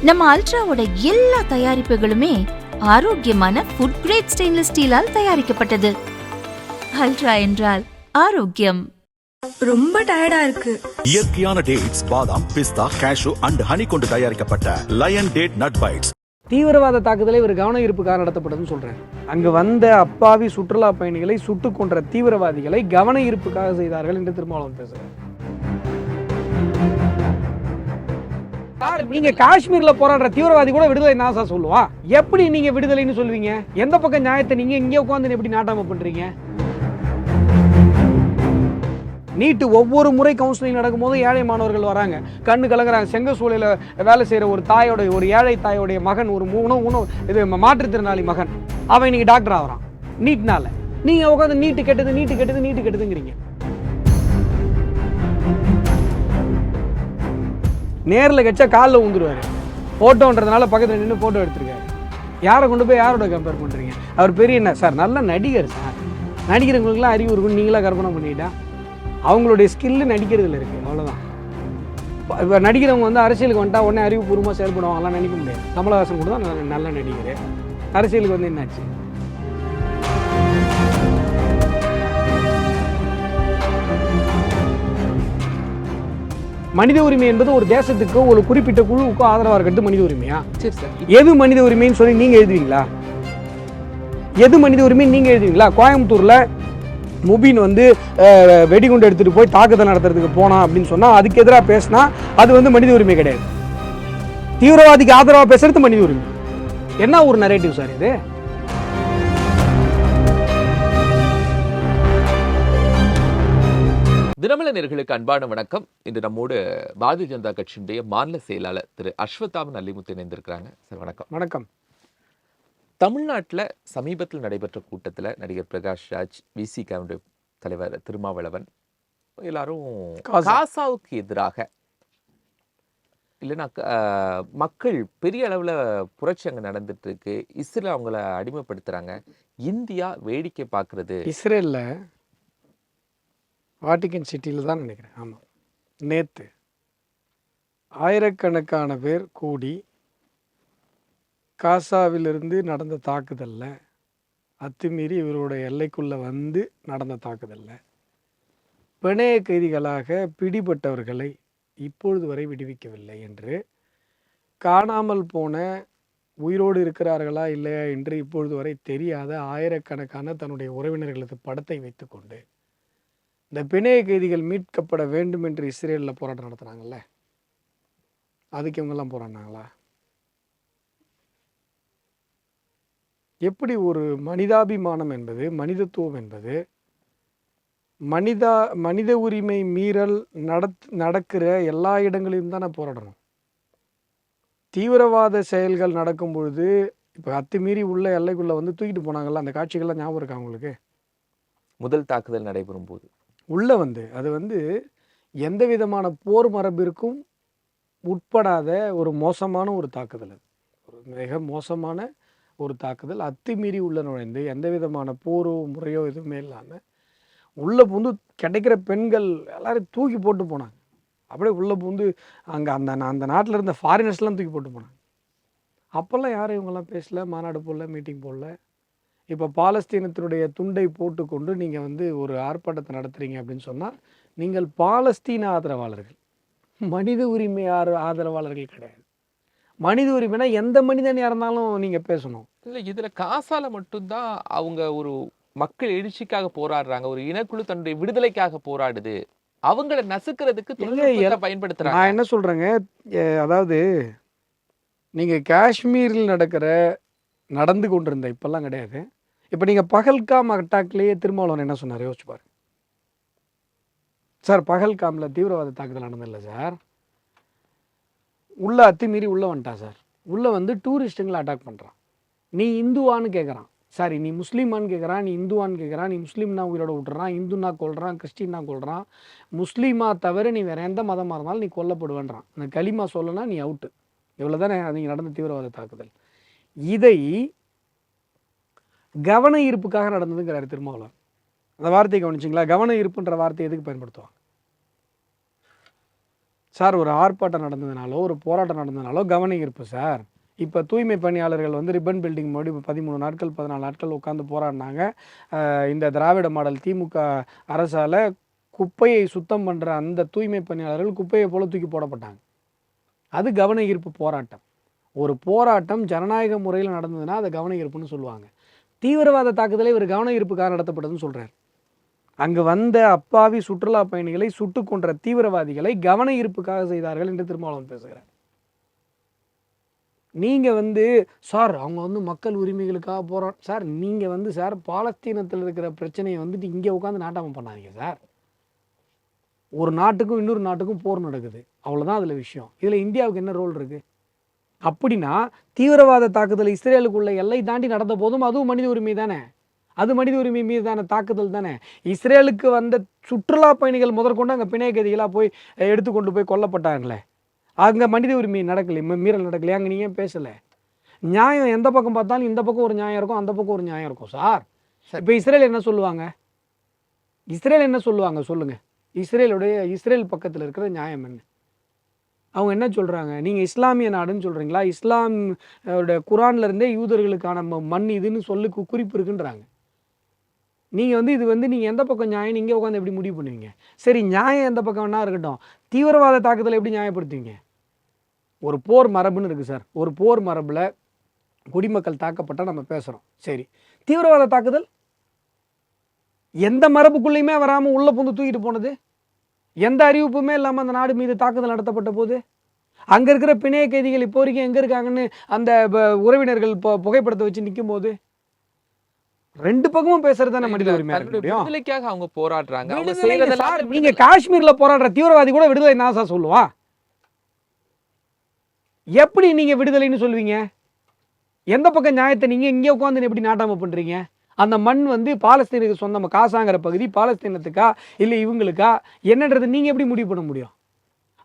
நம்ம அல்ட்ராவோட எல்லா தயாரிப்புகளுமே ஆரோக்கியமான ஃபுட் கிரேட் ஸ்டெயின்லெஸ் ஸ்டீலால் தயாரிக்கப்பட்டது. அல்ட்ரா என்றால் ஆரோக்கியம். ரொம்ப டயர்டா இருக்கு. இயற்கையான டேட்ஸ், பாதாம், பிஸ்தா, கேஷு அண்ட் ஹனி கொண்டு தயாரிக்கப்பட்ட லயன் டேட் நட் பைட்ஸ். தீவிரவாத தாக்குதலை ஒரு கவன ஈர்ப்புக்காக நடத்தப்பட்டதுன்னு சொல்றேன். அங்கு வந்த அப்பாவி சுற்றுலா பயணிகளை சுட்டுக் கொன்ற தீவிரவாதிகளை கவன ஈர்ப்புக்காக செய்தார்கள் என்று திருமாவளவன் பேசுறாரு. நீங்க காஷ்மீர்ல போராடுற தீவிரவாதி கூட விடுதலை நாசா சொல்லுவா? எப்படி நீங்க விடுதலைன்னு சொல்லுவீங்க? எந்த பக்கம் நியாயத்தை நீங்க இங்கே உட்காந்து எப்படி நாட்டாம பண்றீங்க? நீட்டு ஒவ்வொரு முறை கவுன்சிலிங் நடக்கும்போது ஏழை மாணவர்கள் வராங்க, கண்ணு கலங்குறாங்க. செங்கசூளையில் வேலை செய்கிற ஒரு தாயோட, ஒரு ஏழை தாயோடைய மகன், ஒரு இது மாற்றுத்திறனாளி மகன், அவன் இன்னைக்கு டாக்டர் ஆகிறான் நீட்னால. நீங்க உட்காந்து நீட்டு கெட்டதுங்கிறீங்க. நேரில் கட்சா காலில் ஊந்துருவாரு. ஃபோட்டோன்றதுனால பக்கத்தில் நின்று ஃபோட்டோ எடுத்துருக்காரு. யாரை கொண்டு போய் யாரோட கம்பேர் பண்ணுறீங்க? அவர் பெரிய என்ன சார், நல்ல நடிகர் சார். நடிக்கிறவங்களுக்குலாம் அறிவு இருக்குன்னு நீங்களாக கற்பனை பண்ணிட்டா? அவங்களுடைய ஸ்கில்லு நடிக்கிறதுல இருக்குது, அவ்வளோதான். இப்போ நடிக்கிறவங்க வந்து அரசியலுக்கு வந்துட்டா உடனே அறிவுபூர்வமாக செயல்படுவாங்கலாம் நினைக்க முடியாது. கமலஹாசன் கூட தான் நல்ல நடிகர். அரசியலுக்கு வந்து என்னாச்சு? மனித உரிமை என்பது ஒரு தேசத்துக்கோ ஒரு குறிப்பிட்ட குழுவுக்கோ ஆதரவாக இருக்கிறது மனித உரிமையா? சரி சார், எது மனித உரிமைன்னு சொல்லி நீங்கள் எழுதுவீங்களா? எது மனித உரிமைன்னு நீங்கள் எழுதுவீங்களா? கோயம்புத்தூரில் முபின் வந்து வெடிகுண்டு எடுத்துகிட்டு போய் தாக்குதல் நடத்துறதுக்கு போனான் அப்படின்னு சொன்னால் அதுக்கு எதிராக பேசினா அது வந்து மனித உரிமை கிடையாது. தீவிரவாதிக்கு ஆதரவாக பேசுறது மனித உரிமை. என்ன ஒரு நரேட்டிவ் சார் இது? தினமலர் நேயர்களுக்கு அன்பான வணக்கம். இன்று நம்மோடு பாரதிய ஜனதா கட்சியினுடைய மாநில செயலாளர் திரு அஸ்வத்தாமன் அல்லிமுத்து இணைந்திருக்கிறாங்க. சார் வணக்கம். வணக்கம். தமிழ்நாட்டில் சமீபத்தில் நடைபெற்ற கூட்டத்தில் நடிகர் பிரகாஷ் ராஜ், விசிகாவுடைய தலைவர் திருமாவளவன் எல்லாரும் காசாவுக்கு எதிராக இல்லைன்னா மக்கள் பெரிய அளவில் புரட்சி அங்கே நடந்துட்டு இருக்கு, இஸ்ரேல் அவங்கள அடிமைப்படுத்துறாங்க, இந்தியா வேடிக்கை பார்க்கறது. இஸ்ரேலில் வாட்டிகன் சிட்டியில் தான் நினைக்கிறேன். ஆமாம், நேற்று ஆயிரக்கணக்கான பேர் கூடி காசாவிலிருந்து நடந்த தாக்குதலில், அத்துமீறி இவருடைய எல்லைக்குள்ளே வந்து நடந்த தாக்குதலில் பிணைய கைதிகளாக பிடிபட்டவர்களை இப்பொழுது வரை விடுவிக்கவில்லை என்று, காணாமல் போன, உயிரோடு இருக்கிறார்களா இல்லையா என்று இப்பொழுது வரை தெரியாத ஆயிரக்கணக்கான தன்னுடைய உறவினர்களது படத்தை வைத்துக்கொண்டு இந்த பிணைய கைதிகள் மீட்கப்பட வேண்டும் என்று இஸ்ரேலில் போராட்டம் நடத்துனாங்கல்ல, அதுக்கு இவங்கெல்லாம் போராடினாங்களா? எப்படி ஒரு மனிதாபிமானம் என்பது, மனிதத்துவம் என்பது, மனித உரிமை மீறல் நடக்கிற எல்லா இடங்களிலும் தானே போராடணும். தீவிரவாத செயல்கள் நடக்கும் பொழுது இப்போ அத்துமீறி உள்ள எல்லைக்குள்ளே வந்து தூக்கிட்டு போனாங்கல்ல, அந்த காட்சிகள்லாம் ஞாபகம் இருக்கா உங்களுக்கு? முதல் தாக்குதல் நடைபெறும் போது உள்ளே வந்து அது வந்து எந்த விதமான போர் மரபிற்கும் உட்படாத ஒரு மோசமான ஒரு தாக்குதல். அது ஒரு மிக மோசமான ஒரு தாக்குதல். அத்துமீறி உள்ள நுழைந்து எந்த விதமான போரோ முறையோ எதுவுமே இல்லாமல் உள்ளே பூந்து கிடைக்கிற பெண்கள் எல்லாரும் தூக்கி போட்டு போனாங்க. அப்படியே உள்ளே பூந்து அங்கே அந்த நாட்டில் இருந்த ஃபாரினர்ஸ்லாம் தூக்கி போட்டு போனாங்க. அப்போல்லாம் யாரும் இவங்கெல்லாம் பேசல, மாநாடு போடல, மீட்டிங் போடல. இப்போ பாலஸ்தீனத்தினுடைய துண்டை போட்டுக்கொண்டு நீங்கள் வந்து ஒரு ஆர்ப்பாட்டத்தை நடத்துகிறீங்க அப்படின்னு சொன்னால் நீங்கள் பாலஸ்தீன ஆதரவாளர்கள், மனித உரிமை ஆதரவாளர்கள் கிடையாது. மனித உரிமைனா எந்த மனிதனையாக இருந்தாலும் நீங்கள் பேசணும். இல்லை, இதில் காசால மட்டும்தான் அவங்க ஒரு மக்கள் எழுச்சிக்காக போராடுறாங்க, ஒரு இனக்குழு தன்னுடைய விடுதலைக்காக போராடுது, அவங்களை நசுக்கிறதுக்கு பயன்படுத்துறாங்க. நான் என்ன சொல்கிறேங்க, அதாவது நீங்கள் காஷ்மீரில் நடந்து கொண்டிருந்த இப்பெல்லாம் கிடையாது. இப்போ நீங்கள் பகல்காம் அட்டாக்லேயே திருமாவளவன் என்ன சொன்னார் யோசிச்சு பாருங்க சார். பகல்காமில் தீவிரவாத தாக்குதல் நடந்தில்லை சார், உள்ளே அத்துமீறி உள்ளே வந்துட்டான் சார். உள்ளே வந்து டூரிஸ்ட்டுங்களை அட்டாக் பண்ணுறான். நீ இந்துவான்னு கேட்குறான், சாரி நீ முஸ்லீமான்னு கேட்குறான், நீ இந்துவான்னு கேட்குறான். நீ முஸ்லீம்னா உயிரோட விட்டுறான், இந்துன்னா கொள்கிறான், கிறிஸ்டின்னா கொள்கிறான். முஸ்லீமா தவிர நீ வேறு எந்த மதமாக இருந்தாலும் நீ கொல்லப்படுவேன்றான். அந்த களிமா சொல்லனா நீ அவுட்டு. இவ்வளோ தானே நீங்கள் நடந்த தீவிரவாத தாக்குதல். இதை கவன ஈர்ப்புக்காக நடந்ததுங்கிறாரு திருமாவளவன். அந்த வார்த்தையை கவனிச்சிங்களா? கவன ஈர்ப்புன்ற வார்த்தை எதுக்கு பயன்படுத்துவாங்க? சார் ஒரு ஆர்ப்பாட்டம் நடந்ததுனாலோ ஒரு போராட்டம் நடந்ததுனாலோ கவன ஈர்ப்பு சார். இப்போ தூய்மை பணியாளர்கள் வந்து ரிப்பன் பில்டிங் முன்னாடி 13 நாட்கள் 14 நாட்கள் உட்காந்து போராடினாங்க. இந்த திராவிட மாடல் திமுக அரசால் குப்பையை சுத்தம் பண்ணுற அந்த தூய்மை பணியாளர்கள் குப்பையை போல தூக்கி போடப்பட்டாங்க. அது கவன ஈர்ப்பு போராட்டம். ஒரு போராட்டம் ஜனநாயக முறையில் நடந்ததுன்னா அதை கவன ஈர்ப்புன்னு சொல்லுவாங்க. தீவிரவாத தாக்குதலை இவர் கவன ஈர்ப்புக்காக நடத்தப்பட்டதுன்னு சொல்கிறார். அங்கு வந்த அப்பாவி சுற்றுலா பயணிகளை சுட்டு கொன்ற தீவிரவாதிகளை கவன ஈர்ப்புக்காக செய்தார்கள் என்று திருமாவளவன் பேசுகிறார். நீங்கள் வந்து சார் அவங்க வந்து மக்கள் உரிமைகளுக்காக போகிறோம் சார். நீங்கள் வந்து சார் பாலஸ்தீனத்தில் இருக்கிற பிரச்சனையை வந்துட்டு இங்கே உட்காந்து நாட்டாமல் பண்ணாதீங்க சார். ஒரு நாட்டுக்கும் இன்னொரு நாட்டுக்கும் போர் நடக்குது, அவ்வளோதான் அதில் விஷயம். இதில் இந்தியாவுக்கு என்ன ரோல் இருக்குது? அப்படின்னா தீவிரவாத தாக்குதல் இஸ்ரேலுக்குள்ள எல்லை தாண்டி நடந்த போதும் அதுவும் மனித உரிமை தானே, அது மனித உரிமை மீதான தாக்குதல் தானே. இஸ்ரேலுக்கு வந்த சுற்றுலா பயணிகள் முதற்கொண்டு அங்கே பிணைய கைதிகளாக போய் எடுத்துக்கொண்டு போய் கொல்லப்பட்டாங்களே, அங்கே மனித உரிமை நடக்கலையே, மீறல் நடக்கலையே, அங்கே நீங்கள் பேசலை. நியாயம் எந்த பக்கம் பார்த்தாலும் இந்த பக்கம் ஒரு நியாயம் இருக்கும், அந்த பக்கம் ஒரு நியாயம் இருக்கும் சார். இப்போ இஸ்ரேல் என்ன சொல்லுவாங்க? இஸ்ரேல் என்ன சொல்லுவாங்க சொல்லுங்கள். இஸ்ரேல் பக்கத்தில் இருக்கிற நியாயம் என்ன? அவங்க என்ன சொல்கிறாங்க? நீங்கள் இஸ்லாமிய நாடுன்னு சொல்கிறீங்களா? இஸ்லாம் குரான்லேருந்தே யூதர்களுக்கான மண் இதுன்னு சொல்லி குறிப்பு இருக்குன்றாங்க. நீங்கள் வந்து இது வந்து நீங்கள் எந்த பக்கம் நியாயம் நீங்கள் உட்காந்து எப்படி முடிவு பண்ணுவீங்க? சரி, நியாயம் எந்த பக்கம் வேணா இருக்கட்டும், தீவிரவாத தாக்குதலை எப்படி நியாயப்படுத்துவீங்க? ஒரு போர் மரபுன்னு இருக்குது சார். ஒரு போர் மரபில் குடிமக்கள் தாக்கப்பட்டால் நம்ம பேசுகிறோம். சரி, தீவிரவாத தாக்குதல் எந்த மரபுக்குள்ளேயுமே வராமல் உள்ளே புந்து தூக்கிட்டு போனது, எந்த அறிவிப்புமே இல்லாமல் அந்த நாடு மீது தாக்குதல் நடத்தப்பட்ட போது, அங்கே இருக்கிற பிணைய கைதிகள் இப்போ வரைக்கும் எங்கே இருக்காங்கன்னு அந்த உறவினர்கள் புகைப்படத்தை வச்சு நிற்கும் போது, ரெண்டு பக்கமும் பேசுறது தானே மனித உரிமை. விடுதலைக்காக அவங்க போராடுறாங்க. நீங்க காஷ்மீர்ல போராடுற தீவிரவாதி கூட விடுதலை நான் சார் சொல்லுவா? எப்படி நீங்க விடுதலைன்னு சொல்லுவீங்க? எந்த பக்கம் நியாயத்தை நீங்க இங்கே உட்காந்து எப்படி நாட்டாம பண்றீங்க? அந்த மண் வந்து பாலஸ்தீனுக்கு சொந்தமா, காசாங்கிற பகுதி பாலஸ்தீனத்துக்கா இல்லை இவங்களுக்கா என்னன்றது நீங்க எப்படி முடிவு பண்ண முடியும்?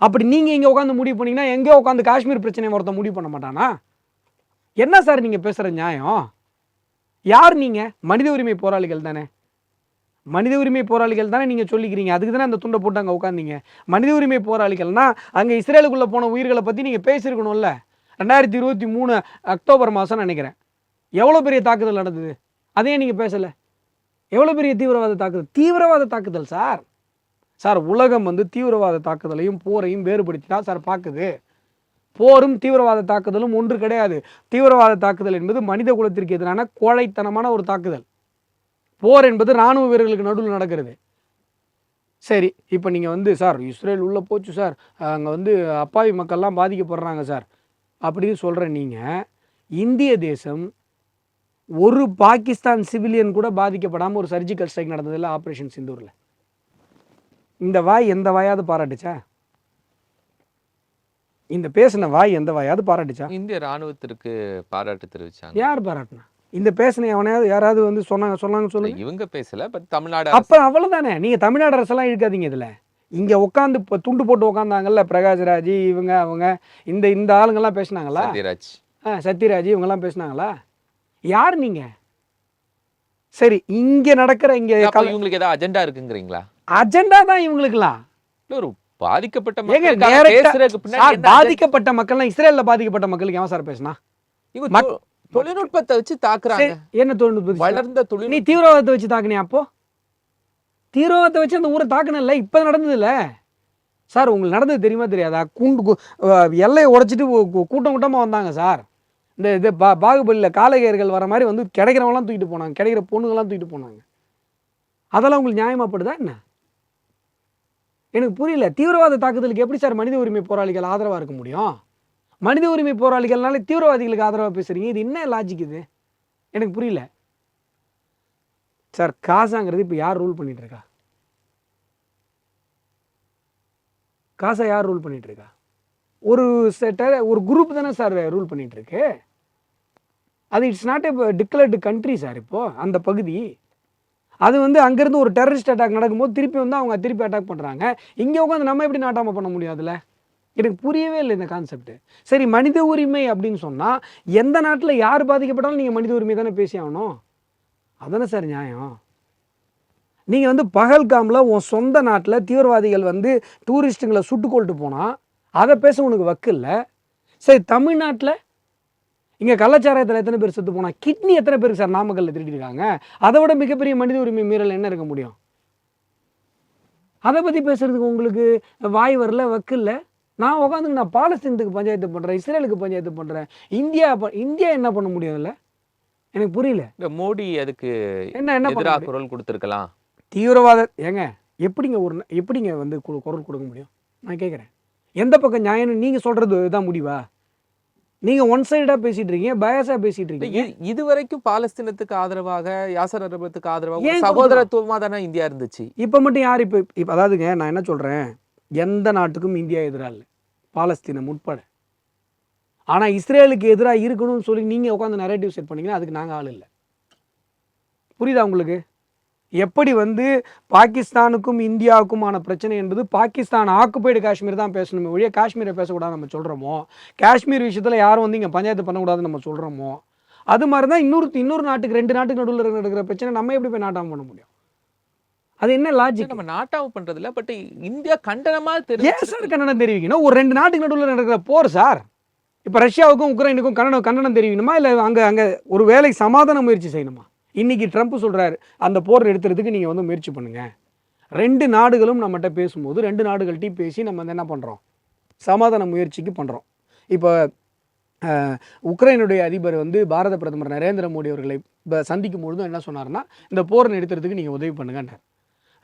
அப்படி நீங்க இங்க உட்காந்து முடிவு பண்ணீங்கன்னா எங்கேயோ உட்காந்து காஷ்மீர் பிரச்சனை ஒருத்தன் முடிவு பண்ண மாட்டானா? என்ன சார் நீங்க பேசுற நியாயம்? யார் நீங்க? மனித உரிமை போராளிகள் தானே, மனித உரிமை போராளிகள் தானே நீங்க சொல்லிக்கிறீங்க. அதுக்கு தானே அந்த துண்டை போட்டு அங்கே உட்காந்தீங்க. மனித உரிமை போராளிகள்னா அங்கே இஸ்ரேலுக்குள்ள போன உயிர்களை பற்றி நீங்க பேசியிருக்கணும்ல. 2023 அக்டோபர் மாதம் நினைக்கிறேன், எவ்வளோ பெரிய தாக்குதல் நடந்தது, அதையே நீங்கள் பேசலை. எவ்வளோ பெரிய தீவிரவாத தாக்குதல் சார். சார் உலகம் வந்து தீவிரவாத தாக்குதலையும் போரையும் வேறுபடுத்தி தான் சார் பார்க்குது. போரும் தீவிரவாத தாக்குதலும் ஒன்று கிடையாது. தீவிரவாத தாக்குதல் என்பது மனித குலத்திற்கு எதிரான கோழைத்தனமான ஒரு தாக்குதல். போர் என்பது இராணுவ வீரர்களுக்கு நடுவில் நடக்கிறது. சரி, இப்போ நீங்கள் வந்து சார் இஸ்ரேல் உள்ளே போச்சு சார், அங்கே வந்து அப்பாவி மக்கள்லாம் பாதிக்கப்படுறாங்க சார் அப்படின்னு சொல்கிற நீங்கள், இந்திய தேசம் ஒரு பாகிஸ்தான் சிவிலியன் கூட பாதிக்கப்படாமல் ஒரு சர்ஜிக்கல் ஸ்ட்ரைக் நடந்ததில்லை ஆப்ரேஷன் சிந்தூரில். இந்த வாய் எந்த வாயாவது பாராட்டுச்சா? இந்த பேசின வாய் எந்த வாயாவது பாராட்டுச்சா? இந்திய ராணுவத்திற்கு பாராட்டு தெரிவிச்சாங்க. யார் பாராட்டினா? இந்த பேசின எவனையாவது யாராவது வந்து சொன்னாங்க சொல்லுங்க. இவங்க பேசல, பட் தமிழ்நாடு அப்ப அவ்வளவுதானே. நீங்க தமிழ்நாடு அரசெல்லாம் இழுக்காதீங்க. இதுல இங்க உட்காந்து இப்போ துண்டு போட்டு உட்காந்தாங்கல்ல பிரகாஷ்ராஜ் இவங்க அவங்க இந்த ஆளுங்கெல்லாம் பேசினாங்களா? சத்யராஜ் இவங்கெல்லாம் பேசினாங்களா? யார் நீங்க? சரி, இங்க நடக்கிற இவங்களுக்கு ஏதாவது அஜெண்டா இருக்குங்கிறீங்களா? அஜெண்டா தான் இவங்களுக்குலாம். ஒரு பாதிக்கப்பட்ட மக்கள் இஸ்ரேல்ல பாதிக்கப்பட்ட மக்களுக்கு எவன் சார் பேசினா? தொழில்நுட்பத்தை வச்சு தாக்குறாங்க. என்ன தொழில்நுட்பம்? வளர்ந்த தொழில். நீ தீவிரவாதத்தை வச்சு தாக்குனியா? அப்போ தீவிரவாதத்தை வச்சு அந்த ஊரை தாக்குனல இப்ப நடந்தது இல்ல சார். உங்களுக்கு நடந்தது தெரியுமா தெரியாதா? எல்லையை உடைச்சிட்டு கூட்டம் கூட்டமா வந்தாங்க சார். இந்த பாகுபலியில் காளைகர்கள் வர மாதிரி வந்து கிடைக்கிறவங்களாம் தூக்கிட்டு போனாங்க, கிடைக்கிற பொண்ணுங்களாம் தூக்கிட்டு போனாங்க. அதெல்லாம் உங்களுக்கு நியாயமாப்படுதா என்ன? எனக்கு புரியல. தீவிரவாத தாக்குதலுக்கு எப்படி சார் மனித உரிமை போராளிகள் ஆதரவாக இருக்க முடியும்? மனித உரிமை போராளிகள்னால தீவிரவாதிகளுக்கு ஆதரவாக பேசுறீங்க. இது என்ன லாஜிக்? இது எனக்கு புரியல சார். காசாங்கிறது இப்போ யார் ரூல் பண்ணிட்டு இருக்கா? காசா யார் ரூல் பண்ணிட்டு இருக்கா? ஒரு குரூப் தானே சார் ரூல் பண்ணிட்டு இருக்கு. அது it's not a declared country sir. இப்போ அந்த பகுதி அது வந்து அங்கேருந்து ஒரு டெரரிஸ்ட் அட்டாக் நடக்கும்போது திருப்பி வந்து அவங்க திருப்பி அட்டாக் பண்ணுறாங்க. இங்கே உட்காந்து நம்ம எப்படி நாட்டாமல் பண்ண முடியும்? அதில் எனக்கு புரியவே இல்லை இந்த கான்செப்ட். சரி, மனித உரிமை அப்படின்னு சொன்னால் எந்த நாட்டில் யார் பாதிக்கப்பட்டாலும் நீங்கள் மனித உரிமை தானே பேசி ஆகணும். அதானே சார் நியாயம். நீங்கள் வந்து பகல்காமில் உன் சொந்த நாட்டில் தீவிரவாதிகள் வந்து டூரிஸ்ட்டுங்களை சுட்டு கொண்டு போனால் அதை பேச உனக்கு வக்கு இல்லை. சரி, தமிழ்நாட்டில் இங்கே கள்ளச்சாராயத்தில் எத்தனை பேர் செத்து போனா, கிட்னி எத்தனை பேருக்கு சார் நாமக்கல்ல திருடிருக்காங்க? அதை விட மிகப்பெரிய மனித உரிமை மீறல் என்ன இருக்க முடியும்? அதை பற்றி பேசுறதுக்கு உங்களுக்கு வாய் வரல, வக்கு இல்லை. நான் உட்காந்துக்கு நான் பாலஸ்தீனத்துக்கு பஞ்சாயத்து பண்ணுறேன், இஸ்ரேலுக்கு பஞ்சாயத்து பண்ணுறேன். இந்தியா என்ன பண்ண முடியும்? இல்லை, எனக்கு புரியல. இந்த மோடி அதுக்கு என்ன எதிராக குரல் கொடுத்திருக்கலாம். தீவிரவாத ஏங்க எப்படிங்க வந்து குரல் கொடுக்க முடியும்? நான் கேட்குறேன், எந்த பக்கம் நியாயம்னு நீங்கள் சொல்கிறது தான் முடிவா? நீங்கள் ஒன் சைடாக பேசிகிட்டு இருக்கீங்க, பயாஸாக பேசிகிட்டு இருக்கீங்க. இதுவரைக்கும் பாலஸ்தீனத்துக்கு ஆதரவாக, யாசர் அரபத்துக்கு ஆதரவாக ஏன் சகோதரத்துவமாக தானே இந்தியா இருந்துச்சு. இப்போ மட்டும் யார் இப்போ அதாவதுங்க, நான் என்ன சொல்கிறேன், எந்த நாட்டுக்கும் இந்தியா எதிராக இல்லை, பாலஸ்தீனம் உட்பட. ஆனால் இஸ்ரேலுக்கு எதிராக இருக்கணும்னு சொல்லி நீங்கள் உட்காந்து நரேட்டிவ் செட் பண்ணீங்கன்னா அதுக்கு நாங்கள் ஆள் இல்லை. புரியுதா உங்களுக்கு? எப்படி வந்து பாகிஸ்தானுக்கும் இந்தியாவுக்குமான பிரச்சனை என்பது பாகிஸ்தான் ஆக்குபைடு காஷ்மீர் தான் பேசணுமே ஒழிய காஷ்மீரை பேசக்கூடாது நம்ம சொல்கிறோமோ, காஷ்மீர் விஷயத்தில் யாரும் வந்து இங்கே பஞ்சாயத்து பண்ணக்கூடாதுன்னு நம்ம சொல்கிறோமோ, அது மாதிரி தான் இன்னொரு நாட்டுக்கு, 2 நாட்டுக்கு நடுவில் நடக்கிற பிரச்சனை நம்ம எப்படி போய் நாட்டாம பண்ண முடியும்? அது என்ன லாஜிக்? நம்ம நாட்டாவும் பண்றதில்ல, பட் இந்தியா கண்டனமா ஏன் சார் கண்டனம் தெரிவிக்கணும்? ஒரு 2 நாட்டுக்கு நடுவில் நடக்கிற போர் சார். இப்போ ரஷ்யாவுக்கும் உக்ரைனுக்கும் கண்டனம் தெரிவிக்கணுமா, இல்லை அங்கே ஒரு வேலை சமாதான முயற்சி செய்யணுமா? இன்றைக்கி ட்ரம்ப் சொல்கிறாரு, அந்த போர் நிறுத்துறதுக்கு நீங்கள் வந்து முயற்சி பண்ணுங்கள். 2 நாடுகளும் நம்மகிட்ட பேசும்போது 2 நாடுகள்கிட்டையும் பேசி நம்ம வந்து என்ன பண்ணுறோம், சமாதான முயற்சிக்கு பண்ணுறோம். இப்போ உக்ரைனுடைய அதிபர் வந்து பாரத பிரதமர் நரேந்திர மோடி அவர்களை சந்திக்கும் பொழுதும் என்ன சொன்னார்னா, இந்த போர் நிறுத்துறதுக்கு நீங்கள் உதவி பண்ணுங்கன்றார்.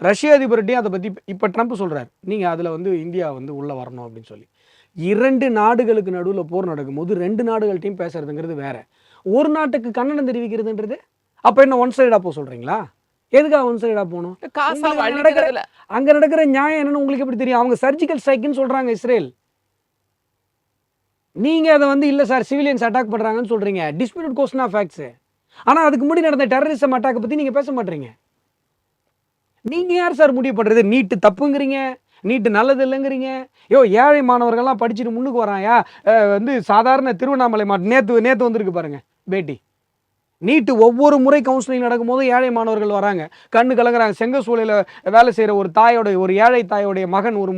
ரஷ்ய அதிபர்கிட்டையும் அதை பற்றி இப்போ ட்ரம்ப் சொல்கிறார், நீங்கள் அதில் வந்து இந்தியா வந்து உள்ளே வரணும் அப்படின்னு சொல்லி. 2 நாடுகளுக்கு நடுவில் போர் நடக்கும்போது 2 நாடுகள்கிட்டையும் பேசுறதுங்கிறது வேற, ஒரு நாட்டுக்கு கண்டனம் தெரிவிக்கிறதுன்றது. அப்போ என்ன ஒன் சைடாக போக சொல்கிறீங்களா? எதுக்காக ஒன் சைடாக போகணும்? அங்கே நடக்கிற நியாயம் என்னன்னு உங்களுக்கு எப்படி தெரியும்? அவங்க சர்ஜிக்கல் ஸ்ட்ரைக்குன்னு சொல்கிறாங்க இஸ்ரேல். நீங்கள் அதை வந்து இல்லை சார் சிவிலியன்ஸ் அட்டாக் பண்ணுறாங்கன்னு சொல்கிறீங்க, டிஸ்பியூட்டட் கொஸ்டின் ஆஃப் ஃபேக்ட்ஸு. ஆனால் அதுக்கு முன்னாடி நடந்த டெரரிசம் அட்டாக்கை பற்றி நீங்கள் பேச மாட்டீங்க. நீங்கள் யார் சார் முடிவு பண்ணுறது? நீட்டு தப்புங்கிறீங்க, நீட்டு நல்லது இல்லைங்கிறீங்க. ஏழை மாணவர்கள்லாம் படிச்சுட்டு முன்னுக்கு வராயா? வந்து சாதாரண திருவண்ணாமலை நேற்று வந்திருக்கு பாருங்க பேட்டி. நீட்டு ஒவ்வொரு முறை கவுன்சிலிங் நடக்கும்போது ஏழை மாணவர்கள் வராங்க, கண்ணு கலங்குறாங்க. செங்கசூளையில் வேலை செய்கிற ஒரு ஏழை தாயோடைய மகன், ஒரு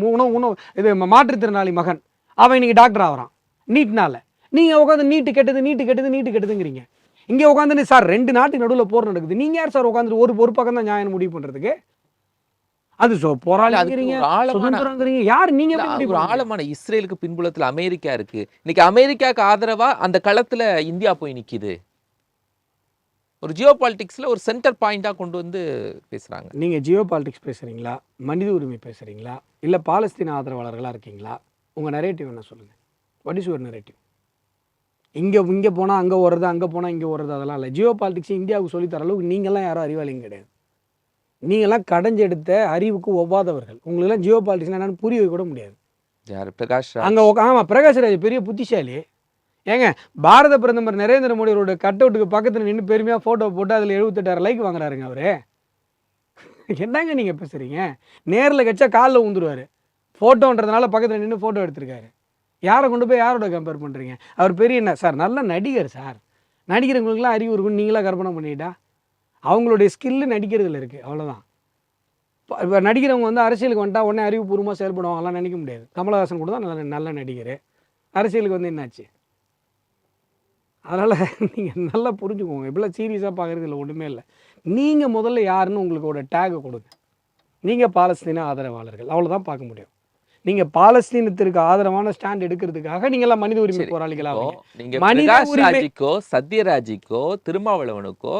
இது மாற்றுத்திறனாளி மகன், அவன் இன்னைக்கு டாக்டர் ஆகிறான் நீட்னால. நீங்கள் உட்காந்து நீட்டு கெட்டதுங்கிறீங்க. இங்கே உட்காந்துன்னு சார் 2 நாட்டுக்கு நடுவில் போர் நடக்குது, நீங்கள் யார் சார் உட்காந்துட்டு ஒரு பக்கம் தான் நியாயம் முடிவு பண்ணுறதுக்கு? அது போராளிங்கிறீங்க, சுதந்திரங்கிறீங்க, யார் நீங்க? ஒரு ஆழமான இஸ்ரேலுக்கு பின்புலத்தில் அமெரிக்கா இருக்கு. இன்னைக்கு அமெரிக்காவுக்கு ஆதரவா அந்த களத்துல இந்தியா போய் நிக்குது. ஒரு ஜியோ பாலிடிக்ஸ்ல ஒரு சென்டர் பாயிண்டா கொண்டு வந்து பேசுறாங்க. நீங்க ஜியோ பாலிடிக்ஸ் பேசுறீங்களா, மனித உரிமை பேசுறீங்களா, இல்ல பாலஸ்தீன ஆதரவாளர்களா இருக்கீங்களா? உங்க நரேட்டிவ் என்ன சொல்லுங்க. What is your narrative? இங்கே போனால் அங்கே ஓடுறது, அங்கே போனால் இங்கே ஓடுறது, அதெல்லாம் இல்லை. ஜியோ பாலிடிக்ஸ் இந்தியாவுக்கு சொல்லித்தர அளவுக்கு நீங்கள்லாம் யாரும் அறிவாளிங்க கிடையாது. நீங்கள்லாம் கடைஞ்செடுத்த அறிவுக்கு ஒவ்வாதவர்கள். உங்களுக்கெல்லாம் ஜியோ பாலிடிக்ஸ் என்னன்னு புரிய வைக்க கூட முடியாது. யார்? பிரகாஷ் அங்கே ஆமாம், பிரகாஷ் ராஜ் பெரிய புத்திசாலி. ஏங்க, பாரத பிரதமர் நரேந்திர மோடி அவரோட கட் அவுட்டுக்கு பக்கத்தில் நின்று பெருமையாக ஃபோட்டோ போட்டு அதில் 78,000 லைக் வாங்குறாருங்க அவரு. என்னங்க நீங்கள் பேசுகிறீங்க? நேரில் கட்சா காலில் ஊந்துருவார். ஃபோட்டோன்றதுனால பக்கத்தில் நின்று ஃபோட்டோ எடுத்திருக்காரு. யாரை கொண்டு போய் யாரோட கம்பேர் பண்ணுறீங்க? அவர் பெரிய என்ன சார், நல்ல நடிகர் சார். நடிக்கிறவங்களுக்குலாம் அறிவு இருக்குன்னு நீங்களாக கற்பனை பண்ணிட்டா? அவங்களுடைய ஸ்கில்லு நடிக்கிறதுல இருக்குது, அவ்வளோதான். இப்போ நடிக்கிறவங்க வந்து அரசியலுக்கு வந்துட்டா உடனே அறிவுபூர்வமாக செயல்படுவாங்கலாம் நினைக்க முடியாது. கமலஹாசன் கூட தான் நல்ல நடிகர், அரசியலுக்கு வந்து என்னாச்சு? அதனால் நீங்கள் நல்லா புரிஞ்சுக்கோங்க. இப்படிலாம் சீரியஸாக பார்க்குறது இல்லை, ஒன்றுமே இல்லை. நீங்கள் முதல்ல யாருன்னு உங்களுக்கு ஒரு டேகை கொடுங்க. நீங்கள் பாலஸ்தீன ஆதரவாளர்கள், அவ்வளோதான் பார்க்க முடியும். நீங்கள் பாலஸ்தீனத்திற்கு ஆதரவான ஸ்டாண்ட் எடுக்கிறதுக்காக நீங்களாம் மனித உரிமை போராளிகளாக மனிதராஜிக்கோ சத்யராஜிக்கோ திருமாவளவனுக்கோ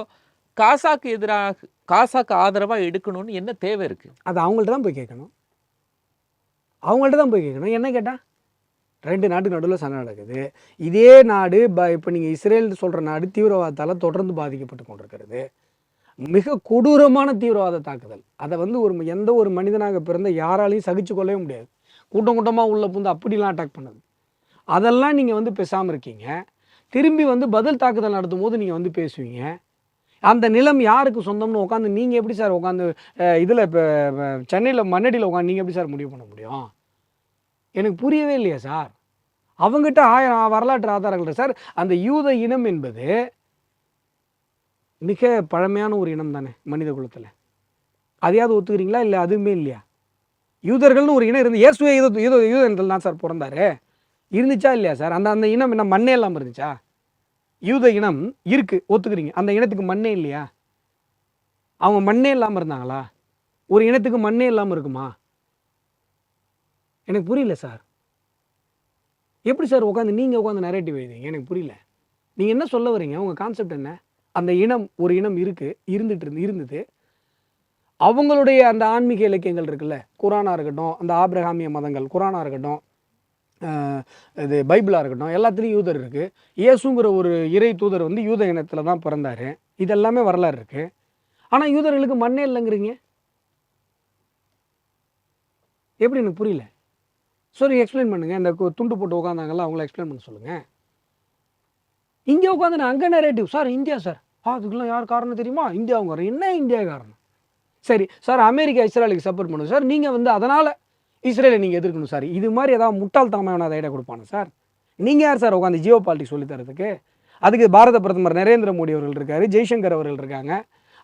காசாக்கு எதிராக காசாக்கு ஆதரவாக எடுக்கணும்னு என்ன தேவை இருக்குது? அது அவங்கள்ட்ட தான் போய் கேட்கணும். என்ன கேட்டால் 2 நாட்டுக்கு நடுவில் சண்டை நடக்குது. இதே நாடு இப்போ நீங்கள் இஸ்ரேல் சொல்கிற நாடு தீவிரவாதத்தால் தொடர்ந்து பாதிக்கப்பட்டு கொண்டிருக்கிறது. மிக கொடூரமான தீவிரவாத தாக்குதல். அதை வந்து எந்த ஒரு மனிதனாக பிறந்த யாராலையும் சகிச்சு கொள்ளவே முடியாது. கூட்டமாக உள்ள புந்து அப்படிலாம் அட்டாக் பண்ணுது. அதெல்லாம் நீங்கள் வந்து பேசாமல் இருக்கீங்க. திரும்பி வந்து பதில் தாக்குதல் நடத்தும் போது நீங்கள் வந்து பேசுவீங்க. அந்த நிலம் யாருக்கு சொந்தம்னு உட்காந்து நீங்கள் எப்படி சார் உட்காந்து இதில் இப்போ சென்னையில் மண்ணடியில் உட்காந்து நீங்கள் எப்படி சார் முடிவு பண்ண முடியும்? எனக்கு புரியவே இல்லையா சார்? அவங்ககிட்ட 1000 வரலாற்று ஆதாரங்கள் சார். அந்த யூத இனம் என்பது மிக பழமையான ஒரு இனம் தானே மனித குலத்தில். அதையாவது ஒத்துக்கிறீங்களா? இல்லை அதுவுமே இல்லையா? யூதர்கள்னு ஒரு இனம் இருந்து இயேசுவே யூத இனத்தில் தான் சார் பிறந்தாரு. இருந்துச்சா இல்லையா சார்? அந்த அந்த இனம் என்ன மண்ணே இல்லாமல் இருந்துச்சா? யூத இனம் இருக்கு, ஒத்துக்கிறீங்க. அந்த இனத்துக்கு மண்ணே இல்லையா? அவங்க மண்ணே இல்லாமல் இருந்தாங்களா? ஒரு இனத்துக்கு மண்ணே இல்லாமல் இருக்குமா? எனக்கு புரியல சார். எப்படி சார் நீங்கள் உட்காந்து நரேட்டிவ் எழுதிங்க? எனக்கு புரியல. நீங்கள் என்ன சொல்ல வரீங்க? உங்கள் கான்செப்ட் என்ன? அந்த இனம் ஒரு இனம் இருந்தது. அவங்களுடைய அந்த ஆன்மீக இலக்கியங்கள் இருக்குல்ல, குரானாக இருக்கட்டும், அந்த ஆபிரகாமிய மதங்கள், குரானாக இருக்கட்டும், இது பைபிளாக இருக்கட்டும், எல்லாத்துலேயும் யூதர் இருக்குது. இயேசுங்கிற ஒரு இறை தூதர் வந்து யூத இனத்தில் தான் பிறந்தார். இதெல்லாமே வரலாறு இருக்குது. ஆனால் யூதர்களுக்கு மண்ணே இல்லைங்கிறீங்க. எப்படி? எனக்கு புரியல. சரி, எக்ஸ்பிளைன் பண்ணுங்கள். இந்த துண்டு போட்டு உட்காந்தாங்கல்ல, அவங்கள எக்ஸ்பிளைன் பண்ண சொல்லுங்கள். இங்கே உட்காந்து நான் அங்கே நரேட்டிவ் சார், இந்தியா சார், அதுக்கெல்லாம் யார் காரணம் தெரியுமா? இந்தியாவுங்க. என்ன இந்தியா காரணம்? சரி சார், அமெரிக்கா இஸ்ரேலுக்கு சப்போர்ட் பண்ணும் சார், நீங்கள் வந்து அதனால் இஸ்ரேலை நீங்கள் எதிர்க்கணும் சார். இது மாதிரி ஏதாவது முட்டாள்தனமான ஐடியா கொடுப்பானு சார்? நீங்கள் யார் சார் உட்காந்து ஜியோ பாலிட்டிக்ஸ் சொல்லித்தரதுக்கு? அதுக்கு பாரத பிரதமர் நரேந்திர மோடி அவர்கள் இருக்கார், ஜெய்சங்கர் அவர்கள் இருக்காங்க.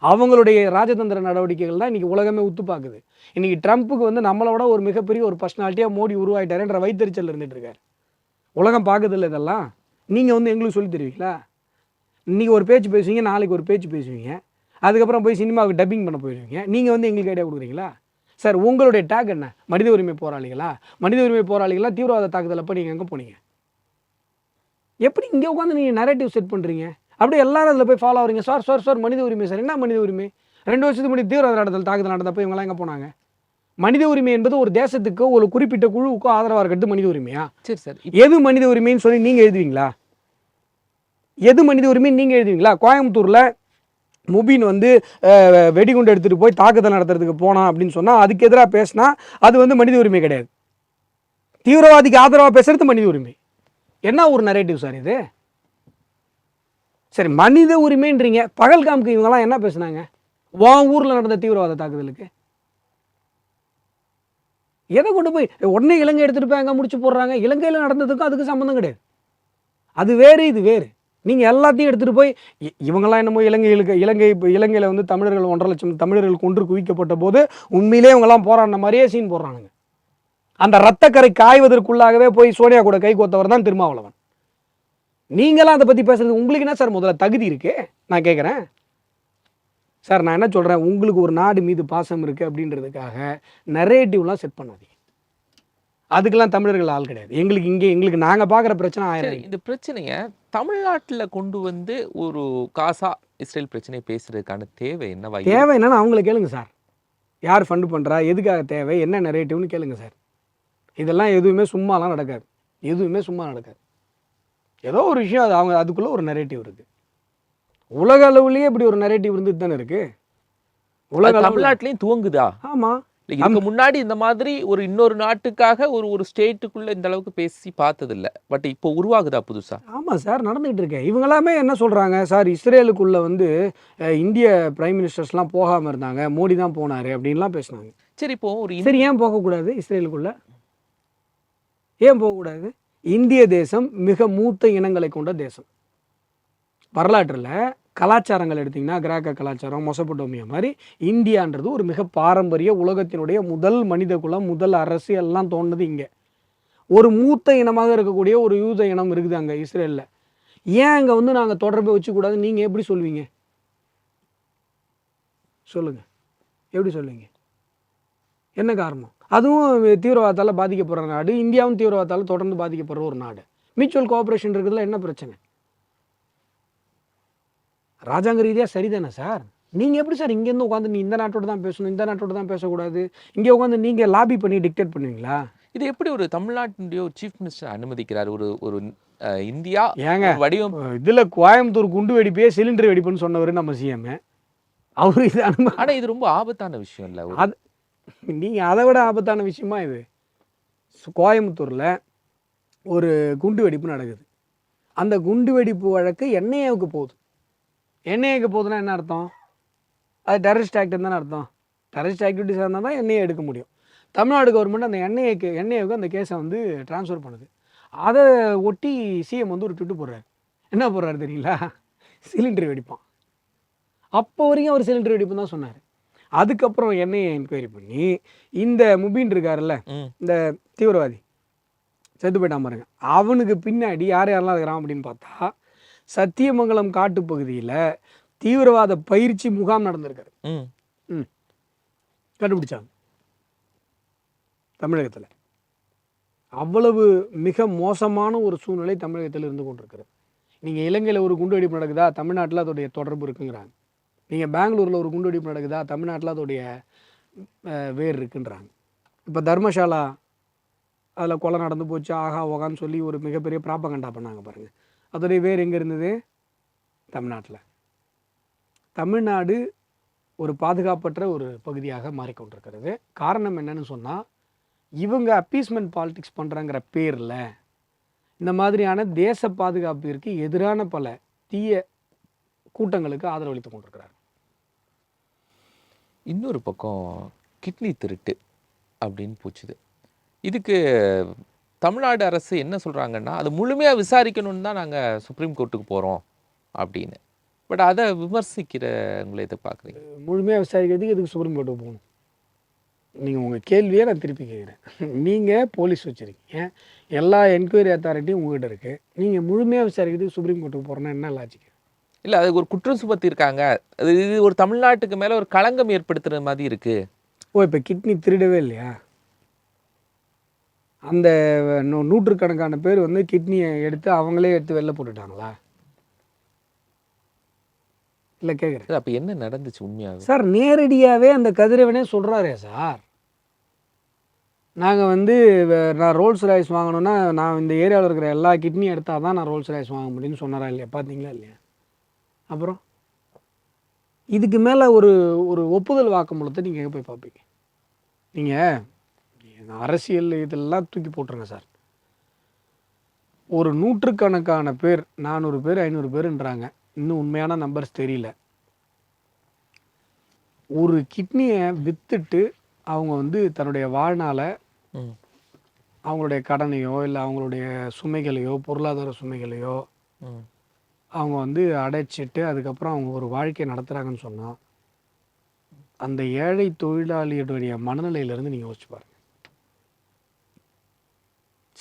அவங்களுடைய ராஜதந்திர நடவடிக்கைகள் தான் இன்றைக்கி உலகமே உத்து பார்க்குது. இன்றைக்கி ட்ரம்ப்புக்கு வந்து நம்மளோட ஒரு மிகப்பெரிய ஒரு பர்சனாலிட்டியாக மோடி உருவாயிட்டாருன்ற வைத்தறிச்சல் இருந்துகிட்டு இருக்கார். உலகம் பார்க்குதில்ல இதெல்லாம். நீங்கள் வந்து எங்களுக்கு சொல்லி தருவீங்களா? இன்றைக்கி ஒரு பேச்சு பேசுவீங்க, நாளைக்கு ஒரு பேச்சு பேசுவீங்க, அதுக்கப்புறம் போய் சினிமாவுக்கு டப்பிங் பண்ண போயிடுவீங்க. நீங்கள் வந்து எங்களுக்கு ஐடியா கொடுக்குறீங்களா சார்? உங்களுடைய டேக் என்ன? மனித உரிமை போராளிகளா? மனித உரிமை போராளிகளாக தீவிரவாத தாக்குதல் அப்போ நீங்கள் எங்கே போனீங்க? எப்படி இங்கே உட்காந்து நீங்கள் நரேட்டிவ் செட் பண்ணுறீங்க? அப்படியே எல்லாரும் அதில் போய் ஃபாலோ ஆகிறீங்க. சார் சார் சார் மனித உரிமை சார். என்ன மனித உரிமை? 2 வருஷத்துக்கு முன்னாடி தீவிரவாத தாக்குதல் நடந்தப்போ இவங்களாம் எங்கே போனாங்க? மனித உரிமை என்பது ஒரு தேசத்துக்கோ ஒரு குறிப்பிட்ட குழுவுக்கோ ஆதரவாக இருக்கிறது மனித உரிமையா? சரி சார், எது மனித உரிமைன்னு சொல்லி நீங்கள் எழுதுவீங்களா? எது மனித உரிமைன்னு நீங்கள் எழுதுவீங்களா? கோயம்புத்தூரில் முபின் வந்து வெடிகுண்டு எடுத்துகிட்டு போய் தாக்குதல் நடத்துறதுக்கு போனான் அப்படின்னு சொன்னால் அதுக்கு எதிராக பேசினா அது வந்து மனித உரிமை கிடையாது. தீவிரவாதிக்கு ஆதரவாக பேசுறது மனித உரிமை. என்ன ஒரு நரேட்டிவ் சார் இது? சரி, மனித உரிமைன்றீங்க. பகல்காமுக்கு இவங்கெல்லாம் என்ன பேசுனாங்க? உன் ஊரில் நடந்த தீவிரவாத தாக்குதலுக்கு எதை கொண்டு போய் உடனே இலங்கை எடுத்துகிட்டு போய் அங்கே முடிச்சு போடுறாங்க? இலங்கையில் நடந்ததுக்கும் அதுக்கு சம்மந்தம் கிடையாது. அது வேறு, இது வேறு. நீங்கள் எல்லாத்தையும் எடுத்துகிட்டு போய் இவங்கெல்லாம் என்னமோ இலங்கையில் வந்து தமிழர்கள் 1.5 லட்சம் தமிழர்கள் கொன்று குவிக்கப்பட்ட போது உண்மையிலே இவங்கெல்லாம் போராடின மாதிரியே சீன் போடுறானுங்க. அந்த ரத்தக்கரை காய்வதற்குள்ளாகவே போய் சோனியா கூட கை கோத்தவர் தான் திருமாவளவன். நீங்களாம் அதை பற்றி பேசுறது உங்களுக்கு என்ன சார் முதல்ல தகுதி இருக்கு? நான் கேட்குறேன் சார். நான் என்ன சொல்கிறேன், உங்களுக்கு ஒரு நாடு மீது பாசம் இருக்குது அப்படின்றதுக்காக நரேட்டிவ்லாம் செட் பண்ணாதீங்க. அதுக்கெல்லாம் தமிழர்கள் ஆள் கிடையாது. எங்களுக்கு நாங்கள் பார்க்குற பிரச்சனை 1000. இந்த பிரச்சனையை தமிழ்நாட்டில் கொண்டு வந்து ஒரு காசா இஸ்ரேல் பிரச்சனையை பேசுறதுக்கான தேவை என்னவா? தேவை என்னன்னு அவங்களை கேளுங்க சார். யார் ஃபண்டு பண்ணுறா, எதுக்காக தேவை, என்ன நரேட்டிவ்னு கேளுங்க சார். இதெல்லாம் எதுவுமே சும்மாலாம் நடக்காது. எதுவுமே சும்மா நடக்காது. ஏதோ ஒரு விஷயம், அது அவங்க அதுக்குள்ளே ஒரு நரேட்டிவ் இருக்குது. உலக அளவுலேயே இப்படி ஒரு நரேட்டிவ் இருந்துட்டு தானே இருக்குது. உலக தமிழ்நாட்டிலையும் துவங்குதா? ஆமாம். இதுக்கு முன்னாடி இந்த மாதிரி ஒரு இன்னொரு நாட்டுக்காக ஒரு ஸ்டேட்டுக்குள்ள இந்த அளவுக்கு பேசி பார்த்ததில்ல. பட் இப்போ உருவாகுதா புதுசா? ஆமாம் சார், நடந்துகிட்டு இருக்கேன். இவங்களாமே என்ன சொல்கிறாங்க சார், இஸ்ரேலுக்குள்ளே வந்து இந்திய பிரைம் மினிஸ்டர்ஸ்லாம் போகாமல் இருந்தாங்க, மோடி தான் போனார் அப்படின்லாம் பேசினாங்க. சரி, இப்போ சரி, ஏன் போகக்கூடாது இஸ்ரேலுக்குள்ளே? ஏன் போகக்கூடாது? இந்திய தேசம் மிக மூத்த இனங்களை கொண்ட தேசம். வரலாற்றில் கலாச்சாரங்கள் எடுத்திங்கன்னா கிராக்க கலாச்சாரம், மொசபடோமியா மாதிரி இந்தியான்றது ஒரு மிக பாரம்பரிய உலகத்தினுடைய முதல் மனித குலம், முதல் அரசு எல்லாம் தோணுது இங்கே. ஒரு மூத்த இனமாக இருக்கக்கூடிய ஒரு யூத இனம் இருக்குது அங்கே இஸ்ரேலில். ஏன் அங்கே வந்து நாங்கள் தொடர்பை வச்சுக்கூடாது நீங்கள் எப்படி சொல்வீங்க? சொல்லுங்கள், எப்படி சொல்லுவீங்க? என்ன காரணம்? அதுவும் தீவிரவாதத்தால் பாதிக்கப்படுற நாடு, இந்தியாவும் தீவிரவாதத்தால் தொடர்ந்து பாதிக்கப்படுற ஒரு நாடு. மியூச்சுவல் கோஆப்ரேஷன் இருக்கிறதுல என்ன பிரச்சனை? ராஜாங்க ரீதியாக சரிதானே சார்? நீங்கள் எப்படி சார் இங்கேருந்து உட்காந்து நீ இந்த நாட்டோடு தான் பேசணும், இந்த நாட்டோடு தான் பேசக்கூடாது, இங்கே உட்காந்து நீங்கள் லாபி பண்ணி டிக்டேட் பண்ணுவீங்களா? இது எப்படி ஒரு தமிழ்நாட்டினுடைய ஒரு சீஃப் மினிஸ்டர் அனுமதிக்கிறார்? ஒரு இந்தியா ஏங்க வடிவம் இதில் கோயம்புத்தூர் குண்டு வெடிப்பே சிலிண்டர் வெடிப்புன்னு சொன்னவர் நம்ம சிஎம். அவரு இது ஆனால் இது ரொம்ப ஆபத்தான விஷயம் இல்லை? அது நீங்கள் அதை விட ஆபத்தான விஷயமா இது. கோயம்புத்தூரில் ஒரு குண்டு வெடிப்பு நடக்குது. அந்த குண்டு வெடிப்பு வழக்கு என்ஐஏவுக்கு போகுது. என்ஐஏக்கு போகுதுன்னா என்ன அர்த்தம்? அது டெரரிஸ்ட் ஆக்ட் தானே அர்த்தம். டெரரிஸ்ட் ஆக்டிவிட்டிஸாக இருந்தால் தான் என்ஐஏ எடுக்க முடியும். தமிழ்நாடு கவர்மெண்ட் அந்த என்ஐஏவுக்கு அந்த கேஸை வந்து ட்ரான்ஸ்ஃபர் பண்ணுது. அதை ஒட்டி சிஎம் வந்து ஒரு ட்விட்டு போடுறாரு. என்ன போடுறாரு தெரியுங்களா? சிலிண்டர் வெடிப்பான். அப்போ வரைக்கும் அவர் சிலிண்டர் வெடிப்பு தான் சொன்னார். அதுக்கப்புறம் என்னையை என்கொயரி பண்ணி இந்த முபீன் இருக்காருல்ல, ம். இந்த தீவிரவாதி செத்து போயிட்டான் பாருங்க, அவனுக்கு பின்னாடி யார் யாரெல்லாம் இருக்கிறான் அப்படின்னு பார்த்தா சத்தியமங்கலம் காட்டு பகுதியில் தீவிரவாத பயிற்சி முகாம் நடந்திருக்காரு. ம். ம் கண்டுபிடிச்சாங்க தமிழகத்தில். அவ்வளவு மிக மோசமான ஒரு சூழ்நிலை தமிழகத்தில் இருந்து கொண்டிருக்கிறது. நீங்கள் இலங்கையில் ஒரு குண்டுவெடிப்பு நடக்குதா, தமிழ்நாட்டில் அதோடைய தொடர்பு இருக்குங்கிறாங்க. நீங்கள் பெங்களூரில் ஒரு குண்டுவெடிப்பு நடக்குதா, தமிழ்நாட்டில் அதோடைய வேர் இருக்குன்றாங்க. இப்போ தர்மசாலா அதில் கொலை நடந்து போச்சு, ஆகா ஓகான்னு சொல்லி ஒரு மிகப்பெரிய ப்ராப்பகண்டா பண்ணாங்க பாருங்கள். அதோடைய வேர் எங்கே இருந்தது? தமிழ்நாட்டில். தமிழ்நாடு ஒரு பாதுகாப்பற்ற ஒரு பகுதியாக மாறிக்கொண்டிருக்கிறது. காரணம் என்னன்னு சொன்னால், இவங்க அப்பீஸ்மெண்ட் பாலிடிக்ஸ் பண்ணுறாங்கிற பேரில் இந்த மாதிரியான தேச பாதுகாப்பிற்கு எதிரான பல தீய கூட்டங்களுக்கு ஆதரவளித்து கொண்டிருக்கிறார். இன்னொரு பக்கம் கிட்னி திருட்டு அப்படின்னு போச்சுது. இதுக்கு தமிழ்நாடு அரசு என்ன சொல்கிறாங்கன்னா, அது முழுமையாக விசாரிக்கணும்னு தான் நாங்கள் சுப்ரீம் கோர்ட்டுக்கு போகிறோம் அப்படின்னு. பட் அதை விமர்சிக்கிறவங்களை எதை பார்க்குறீங்க? முழுமையாக விசாரிக்கிறதுக்கு இதுக்கு சுப்ரீம் கோர்ட்டுக்கு போகணும். நீங்கள் உங்கள் கேள்வியை நான் திருப்பி கேட்குறேன். நீங்கள் போலீஸ் வச்சுருக்கீங்க, எல்லா என்கொயரி அத்தாரிட்டியும் உங்கள்கிட்ட இருக்குது. நீங்கள் முழுமையாக விசாரிக்கிறதுக்கு சுப்ரீம் கோர்ட்டுக்கு போகிறோன்னா என்ன லாஜிக்? இல்லை, அதுக்கு ஒரு குற்றம் சுமத்தியிருக்காங்க. இது ஒரு தமிழ்நாட்டுக்கு மேலே ஒரு களங்கம் ஏற்படுத்துகிற மாதிரி இருக்குது. ஓ, இப்போ கிட்னி திருடவே இல்லையா? அந்த நூற்றுக்கணக்கான பேர் வந்து கிட்னியை எடுத்து அவங்களே எடுத்து வெளில போட்டுட்டாங்களா? இல்லை கேட்குறேன். அப்போ என்ன நடந்துச்சு உண்மையாக? சார் நேரடியாகவே அந்த கதிரவனே சொல்கிறாரே சார், நாங்கள் வந்து நான் ரோல்ஸ் ராய்ஸ் வாங்கணுன்னா நான் இந்த ஏரியாவில் இருக்கிற எல்லா கிட்னியும் எடுத்தால் தான் நான் ரோல்ஸ் ராய்ஸ் வாங்க முடியும்னு சொன்னாரா இல்லையா? பார்த்தீங்களா இல்லையா? அப்புறம் இதுக்கு மேலே ஒரு ஒரு ஒப்புதல் வாக்குமூலத்தை நீங்கள் எங்கே போய் பார்ப்பீங்க? நீங்கள் அரசியல் இதெல்லாம் தூக்கி போட்டுருங்க சார். ஒரு நூற்றுக்கணக்கான பேர், 400 பேர் 500 பேருன்றாங்க, இன்னும் உண்மையான நம்பர்ஸ் தெரியல. ஒரு கிட்னியை விற்றுட்டு அவங்க வந்து தன்னுடைய வாழ்நாளை அவங்களுடைய கடனையோ இல்லை அவங்களுடைய சுமைகளையோ பொருளாதார சுமைகளையோ அவங்க வந்து அடைச்சிட்டு அதுக்கப்புறம் அவங்க ஒரு வாழ்க்கையை நடத்துகிறாங்கன்னு சொன்னால், அந்த ஏழை தொழிலாளியுடைய மனநிலையிலேருந்து நீங்கள் யோசிச்சு பாருங்கள்.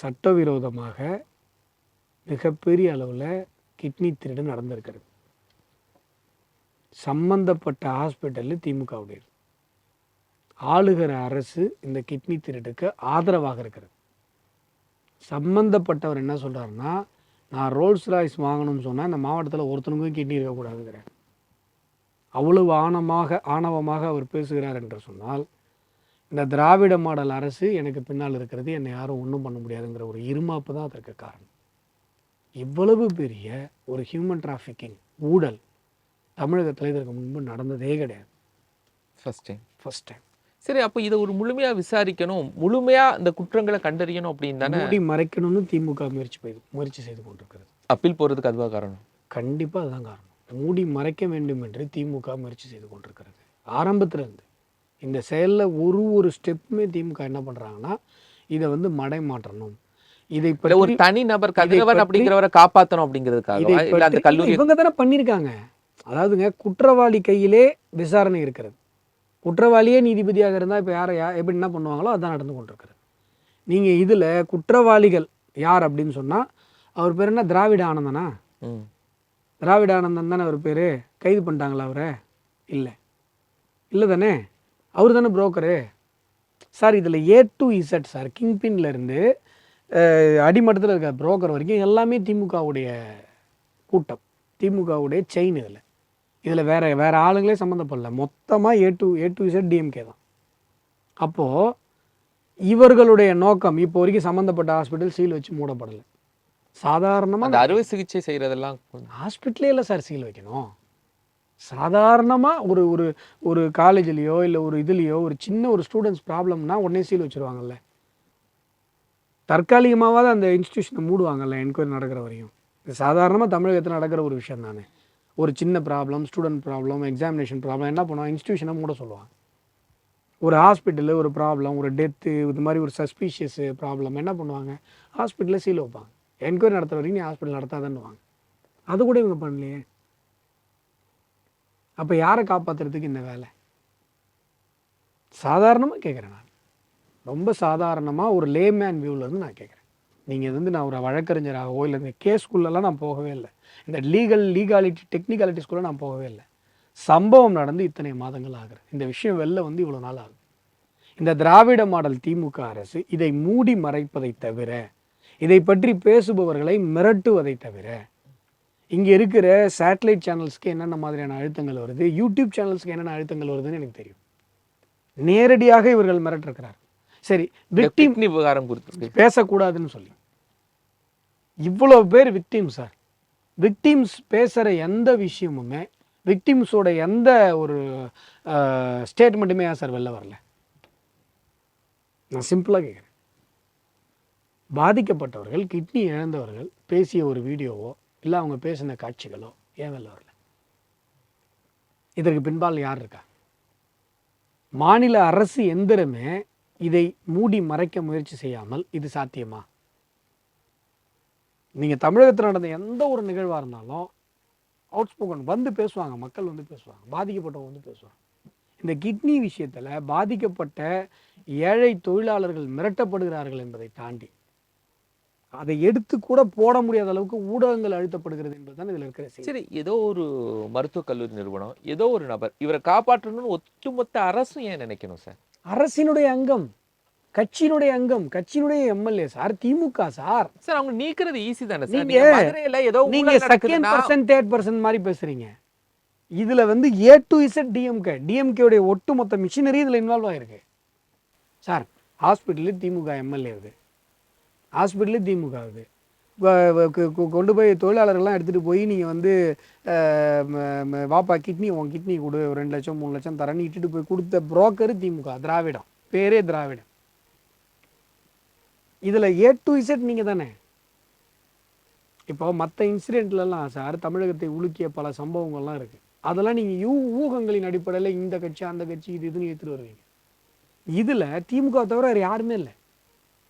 சட்டவிரோதமாக மிகப்பெரிய அளவில் கிட்னி திருடு நடந்திருக்கிறது. சம்பந்தப்பட்ட ஹாஸ்பிட்டலில் திமுகவுடைய ஆளுகிற அரசு இந்த கிட்னி திருட்டுக்கு ஆதரவாக இருக்கிறது. சம்பந்தப்பட்டவர் என்ன சொல்கிறாருன்னா, நான் ரோல்ஸ் ராய்ஸ் வாங்கணும்னு சொன்னால் இந்த மாவட்டத்தில் ஒருத்தனுக்கும் கிட்னி இருக்கக்கூடாதுங்கிறார். அவ்வளவு ஆணவமாக அவர் பேசுகிறார் என்று சொன்னால், இந்த திராவிட மாடல் அரசு எனக்கு பின்னால் இருக்கிறது, என்னை யாரும் ஒன்றும் பண்ண முடியாதுங்கிற ஒரு இருமாப்பு தான் அதற்கு காரணம். இவ்வளவு பெரிய ஒரு ஹியூமன் டிராஃபிக்கிங் ஊழல் தமிழகத்தில் இதற்கு முன்பு நடந்ததே கிடையாது. First time. சரி, அப்போ இதை ஒரு முழுமையாக விசாரிக்கணும், முழுமையாக இந்த குற்றங்களை கண்டறியணும் அப்படின்னு தானே மூடி மறைக்கணும்னு திமுக முயற்சி செய்து கொண்டிருக்கிறது. அப்பீல் போகிறதுக்கு அதுவாக காரணம்? கண்டிப்பாக அதுதான் காரணம். மூடி மறைக்க வேண்டும் என்று திமுக முயற்சி செய்து கொண்டிருக்கிறது. ஆரம்பத்தில் இருந்து இந்த செயலில் ஒரு ஸ்டெப்புமே திமுக என்ன பண்ணுறாங்கன்னா, இதை வந்து மடை மாற்றணும், இதை ஒரு தனி நபர் கதிரவன் அப்படிங்கிறவரை காப்பாற்றணும் அப்படிங்கிறதுக்காக இல்லை அந்த கல்லூரி இவங்க தானே பண்ணியிருக்காங்க. அதாவதுங்க, குற்றவாளி கையிலே விசாரணை இருக்கிறது. குற்றவாளியே நீதிபதியாக இருந்தால் இப்போ எப்படி என்ன பண்ணுவாங்களோ அதுதான் நடந்து கொண்டிருக்கிறது. நீங்கள் இதில் குற்றவாளிகள் யார் அப்படின்னு சொன்னால், அவர் பேர் என்ன? திராவிட ஆனந்தனா? திராவிட ஆனந்தன் தானே அவர் பேர். கைது பண்ணிட்டாங்களா அவரை? இல்லை தானே? அவர் தானே புரோக்கரு சார். இதில் A to Z சார், கிங்பின்லேருந்து அடிமட்டத்தில் இருக்க புரோக்கர் வரைக்கும் எல்லாமே திமுகவுடைய கூட்டம், திமுகவுடைய செயின். இதில் வேறு ஆளுங்களே சம்மந்தப்படல, மொத்தமாக A to Z டிஎம்கே தான். அப்போது இவர்களுடைய நோக்கம் இப்போ வரைக்கும் சம்மந்தப்பட்ட ஹாஸ்பிட்டல் சீல் வச்சு மூடப்படலை. சாதாரணமாக அறுவை சிகிச்சை செய்கிறதெல்லாம் ஹாஸ்பிட்டலே இல்லை சார் சீல் வைக்கணும். சாதாரணமாக ஒரு ஒரு ஒரு காலேஜ்லேயோ இல்லை ஒரு இதுலேயோ ஒரு சின்ன ஒரு ஸ்டூடெண்ட்ஸ் ப்ராப்ளம்னா உடனே சீல் வச்சுருவாங்கல்ல. தற்காலிகமாவது அந்த இன்ஸ்டியூஷனை மூடுவாங்கல்ல என்கொயரி நடக்கிற வரையும். இது சாதாரணமாக தமிழகத்தில் நடக்கிற ஒரு விஷயம் தானே. ஒரு சின்ன problem, student problem, examination problem என்ன பண்ணுவாங்க? இன்ஸ்டியூஷனை மூட சொல்லுவாங்க. ஒரு ஹாஸ்பிட்டலில் ஒரு ப்ராப்ளம், ஒரு டெத்து, இது மாதிரி ஒரு சஸ்பீஷியஸ் ப்ராப்ளம் என்ன பண்ணுவாங்க? ஹாஸ்பிட்டலில் சீல் வைப்பாங்க. என்கொயரி நடத்துகிற வரைக்கும் நீ ஹாஸ்பிட்டல் நடத்தாதான்னுவாங்க. அது கூட இவங்க பண்ணலையே. அப்போ யாரை காப்பாற்றுறதுக்கு இந்த வேலை? சாதாரணமாக கேட்குறேன் நான். ரொம்ப சாதாரணமாக ஒரு லேமேன் வியூவிலேருந்து நான் கேட்குறேன். நீங்கள் இது வந்து நான் ஒரு வழக்கறிஞராகவோ இல்லை இந்த கேஸ்குள்ளெல்லாம் நான் போகவே இல்லை. இந்த லீகாலிட்டி டெக்னிக்காலிட்டிஸ்குள்ளே நான் போகவே இல்லை. சம்பவம் நடந்து இத்தனை மாதங்கள் ஆகுது. இந்த விஷயம் வெளில வந்து இவ்வளோ நாள் ஆகுது. இந்த திராவிட மாடல் திமுக அரசு இதை மூடி மறைப்பதை தவிர, இதை பற்றி பேசுபவர்களை மிரட்டுவதை தவிர, இங்கே இருக்கிற சேட்டலைட் சேனல்ஸ்க்கு என்னென்ன மாதிரியான அழுத்தங்கள் வருது, யூடியூப் சேனல்ஸ்க்கு என்னென்ன அழுத்தங்கள் வருதுன்னு எனக்கு தெரியும். நேரடியாக இவர்கள் மிரட்டிருக்கிறார். சரி, விக்டிம் விவகாரம் குறித்து பேசக்கூடாதுன்னு சொல்லி இவ்வளோ பேர் விக்டிம் சார். விக்டிம்ஸ் பேசுகிற எந்த விஷயமுமே, விக்டிம்ஸோட எந்த ஒரு ஸ்டேட்மெண்ட்டுமே ஏன் சார் வெளில வரல? நான் சிம்பிளாக கேட்குறேன். பாதிக்கப்பட்டவர்கள், கிட்னி இழந்தவர்கள் பேசிய ஒரு வீடியோவோ இல்லை அவங்க பேசின காட்சிகளோ ஏன் வெளில வரல? இதற்கு பின்பால் யார் இருக்கா? மாநில அரசு எந்திரமே இதை மூடி மறைக்க முயற்சி செய்யாமல் இது சாத்தியமா? நீங்கள் தமிழகத்தில் நடந்த எந்த ஒரு நிகழ்வாக இருந்தாலும் அவுட் ஸ்போக்கன் வந்து பேசுவாங்க, மக்கள் வந்து பேசுவாங்க, பாதிக்கப்பட்டவங்க வந்து பேசுவாங்க. இந்த கிட்னி விஷயத்தில் பாதிக்கப்பட்ட ஏழை தொழிலாளர்கள் மிரட்டப்படுகிறார்கள் என்பதை தாண்டி அதை எடுத்து கூட போட முடியாத அளவுக்கு ஊடகங்கள் அழுத்தப்படுகிறது என்பதுதான் இதில் இருக்கிற செய்தி. சரி, ஏதோ ஒரு மருத்துவக் கல்லூரி நிறுவனம், ஏதோ ஒரு நபர் இவரை காப்பாற்றணும்னு ஒட்டுமொத்த அரசும் ஏன் நினைக்கணும் சார்? அரசினுடைய அங்கம், கட்சியினுடைய அங்கம், கட்சியினுடைய எம்எல்ஏ சார், திமுக சார். சார் அவங்க நீக்கிறது ஈஸி தானே சார்? நீங்க மதுரையில ஏதோ நீங்க செகண்ட் பர்சன் தேர்ட் பர்சன் மாதிரி பேசுறீங்க. இதுல வந்து A to Z டிஎம்கே ஒட்டுமொத்த மிஷினரி இதுல இன்வால்வ் ஆயிருக்கு சார். ஹாஸ்பிட்டலு திமுக எம்எல்ஏ இது, ஹாஸ்பிட்டலு திமுக இது. கொண்டு போய் தொழிலாளர்கள்லாம் எடுத்துகிட்டு போய் நீங்கள் வந்து வாப்பா கிட்னி, உன் கிட்னி கொடு, 2 லட்சம் 3 லட்சம் தரேன்னு இட்டுட்டு போய் கொடுத்த புரோக்கரு திமுக, திராவிடம், பேரே திராவிடம். இதில் A to Z நீங்கள் தானே. இப்போ மற்ற இன்சிடென்ட்லலாம் சார் தமிழகத்தை உலுக்கிய பல சம்பவங்கள்லாம் இருக்குது. அதெல்லாம் நீங்கள் ஊகங்களின் அடிப்படையில் இந்த கட்சி அந்த கட்சி இது இதுன்னு ஏற்றுட்டு வருவீங்க. இதில் திமுக தவிர வேறு யாருமே இல்லை.